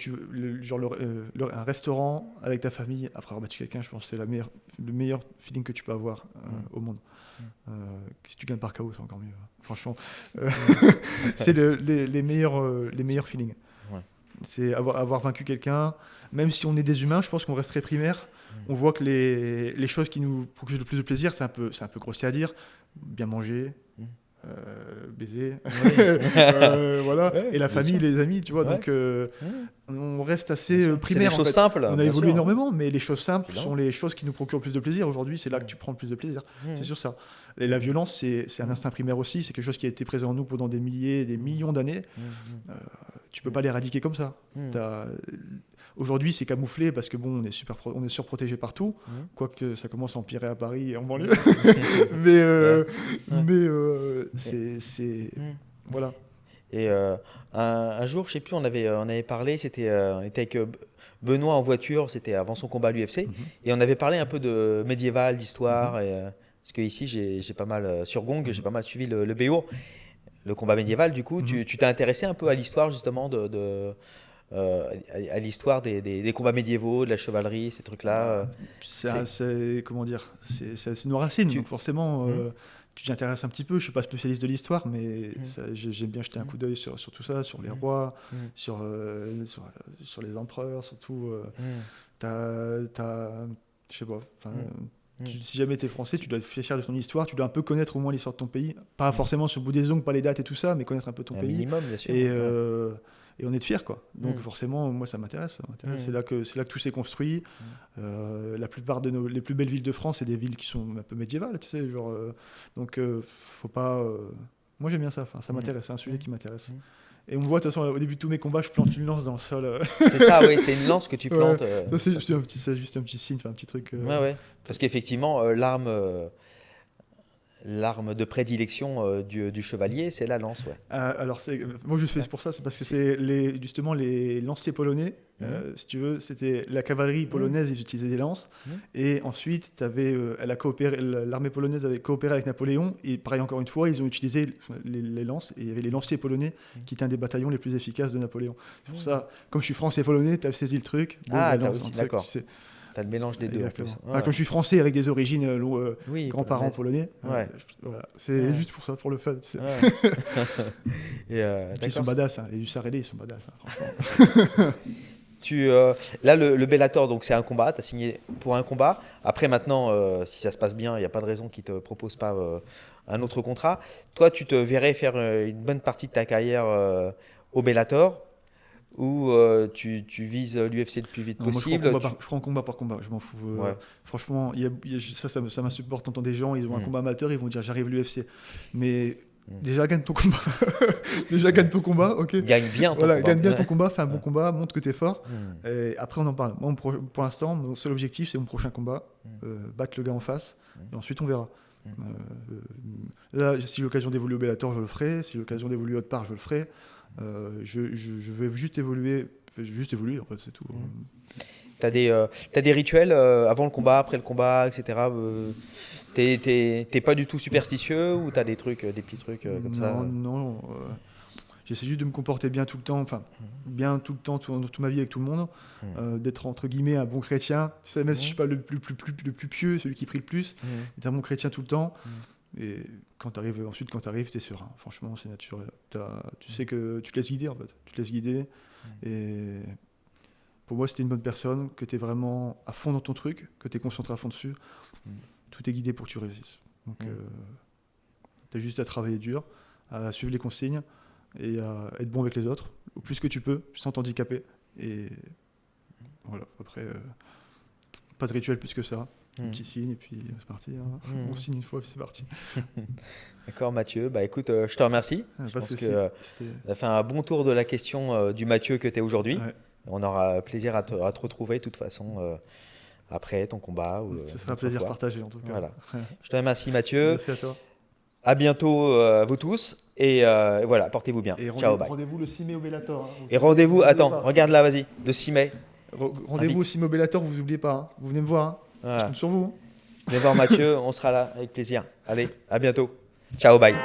restaurant avec ta famille après avoir battu quelqu'un, je pense que c'est le meilleur feeling que tu peux avoir au monde. Si tu gagnes par KO, c'est encore mieux. Franchement, c'est les meilleurs feelings. Ouais. C'est avoir vaincu quelqu'un, même si on est des humains, je pense qu'on resterait primaire. On voit que les choses qui nous procurent le plus de plaisir, c'est un peu grossier à dire, bien manger, baiser, voilà, Ouais, et la bien famille, sûr. les amis, tu vois, Ouais. donc on reste assez C'est des primaire. En choses fait. simples. On a bien évolué sûr. énormément, mais les choses simples Évidemment. sont les choses qui nous procurent le plus de plaisir. Aujourd'hui, c'est là que tu prends le plus de plaisir. C'est sur ça. Et la violence, c'est un instinct primaire aussi. C'est quelque chose qui a été présent en nous pendant des milliers, des millions d'années. Tu peux pas l'éradiquer comme ça. Aujourd'hui, c'est camouflé parce que bon, on est surprotégé partout. Quoique ça commence à empirer à Paris et en banlieue. Voilà. Et un jour, je sais plus, on avait parlé, on était avec Benoît en voiture, c'était avant son combat à l'UFC, et on avait parlé un peu de médiéval, d'histoire, parce que ici j'ai pas mal, sur Gong, j'ai pas mal suivi le BO, le combat médiéval, du coup, tu t'es intéressé un peu à l'histoire justement à l'histoire des combats médiévaux, de la chevalerie, ces trucs-là. Comment dire, c'est nos racines, donc forcément tu t'y intéresses un petit peu. Je suis pas spécialiste de l'histoire, mais j'aime bien jeter un coup d'œil sur tout ça, sur les rois, sur les empereurs, surtout. Je sais pas. Si jamais tu es français, tu dois être fier de ton histoire, tu dois un peu connaître au moins l'histoire de ton pays. Pas forcément sur le bout des ongles, pas les dates et tout ça, mais connaître un peu ton Un pays. minimum, bien sûr. Et on est fiers, quoi. Donc forcément, moi, ça m'intéresse. C'est là que tout s'est construit. La plupart les plus belles villes de France, c'est des villes qui sont un peu médiévales, tu sais. Donc, faut pas... Moi, j'aime bien ça. Ça m'intéresse. C'est un sujet qui m'intéresse. Et on voit, de toute façon, au début de tous mes combats, je plante une lance dans le sol. C'est ça, oui, c'est une lance que tu plantes. C'est juste un petit signe, un petit truc. Ouais. Parce qu'effectivement, l'arme de prédilection du chevalier, c'est la lance, ouais. Alors, moi je fais pour ça, c'est parce que c'est justement les lanciers polonais, si tu veux, c'était la cavalerie polonaise, ils utilisaient des lances, et ensuite l'armée polonaise avait coopéré avec Napoléon, et pareil encore une fois, ils ont utilisé les lances, et il y avait les lanciers polonais qui étaient un des bataillons les plus efficaces de Napoléon. C'est pour ça, comme je suis français et polonais, tu as saisi le truc. T'as aussi, d'accord. T'as le mélange des deux. Exactement. En plus. Enfin, comme je suis français avec des origines grands-parents polonaise. polonais, voilà. C'est juste pour ça, pour le fun. Et, ils sont badass, les hussards ailés, ils sont badass, franchement. Là, le Bellator, donc c'est un combat, tu as signé pour un combat. Après, maintenant, si ça se passe bien, il n'y a pas de raison qu'ils ne te proposent pas un autre contrat. Toi, tu te verrais faire une bonne partie de ta carrière au Bellator ou tu vises l'UFC le plus vite possible? Moi, je prends combat par combat, je m'en fous. Franchement, ça m'insupporte d'entendre des gens, ils ont un combat amateur, ils vont dire j'arrive à l'UFC. Mais Déjà, gagne ton combat. Déjà, gagne ton combat, ok. Gagne bien ton Voilà, combat. gagne bien ton Ouais. combat, fais un bon combat, montre que t'es fort. Mm. Et après, on en parle. Moi, pour l'instant, mon seul objectif, c'est mon prochain combat, battre le gars en face. Et ensuite, on verra. Là, si j'ai l'occasion d'évoluer au Bellator, je le ferai. Si j'ai l'occasion d'évoluer autre part, je le ferai. Je vais juste évoluer en fait, c'est tout. T'as des rituels avant le combat, après le combat, etc. T'es pas du tout superstitieux ou t'as des trucs, des petits trucs comme ça? Non. J'essaie juste de me comporter bien tout le temps, bien tout le temps, toute ma vie avec tout le monde, d'être entre guillemets un bon chrétien. Tu sais, même si je suis pas le plus pieux, celui qui prie le plus, d'être un bon chrétien tout le temps. Et quand t'arrives, t'es serein. Franchement, c'est naturel. Tu sais que tu te laisses guider en fait. Tu te laisses guider. Et pour moi, c'était une bonne personne, que t'es vraiment à fond dans ton truc, que t'es concentré à fond dessus. Tout est guidé pour que tu réussisses. Donc, t'as juste à travailler dur, à suivre les consignes et à être bon avec les autres, au plus que tu peux, sans t'handicaper. Et voilà, après, pas de rituel plus que ça. Un petit signe et puis c'est parti. On signe une fois et puis c'est parti. D'accord, Mathieu. Bah écoute, je te remercie. Je pense que tu as fait un bon tour de la question du Mathieu que tu es aujourd'hui. Ouais. On aura plaisir à te retrouver de toute façon après ton combat. Ce sera un plaisir partagé en tout cas. Voilà. Je te remercie, Mathieu. Merci à toi. À bientôt, vous tous. Et voilà, portez-vous bien. Ciao, bye. Rendez-vous le 6 mai au Bellator. Et rendez-vous, attends, regarde là, vas-y, le 6 mai. Rendez-vous au 6 mai au Bellator, vous n'oubliez pas. Vous venez me voir. Voilà. Je compte sur vous. Venez voir Mathieu, on sera là avec plaisir. Allez, à bientôt. Ciao, bye.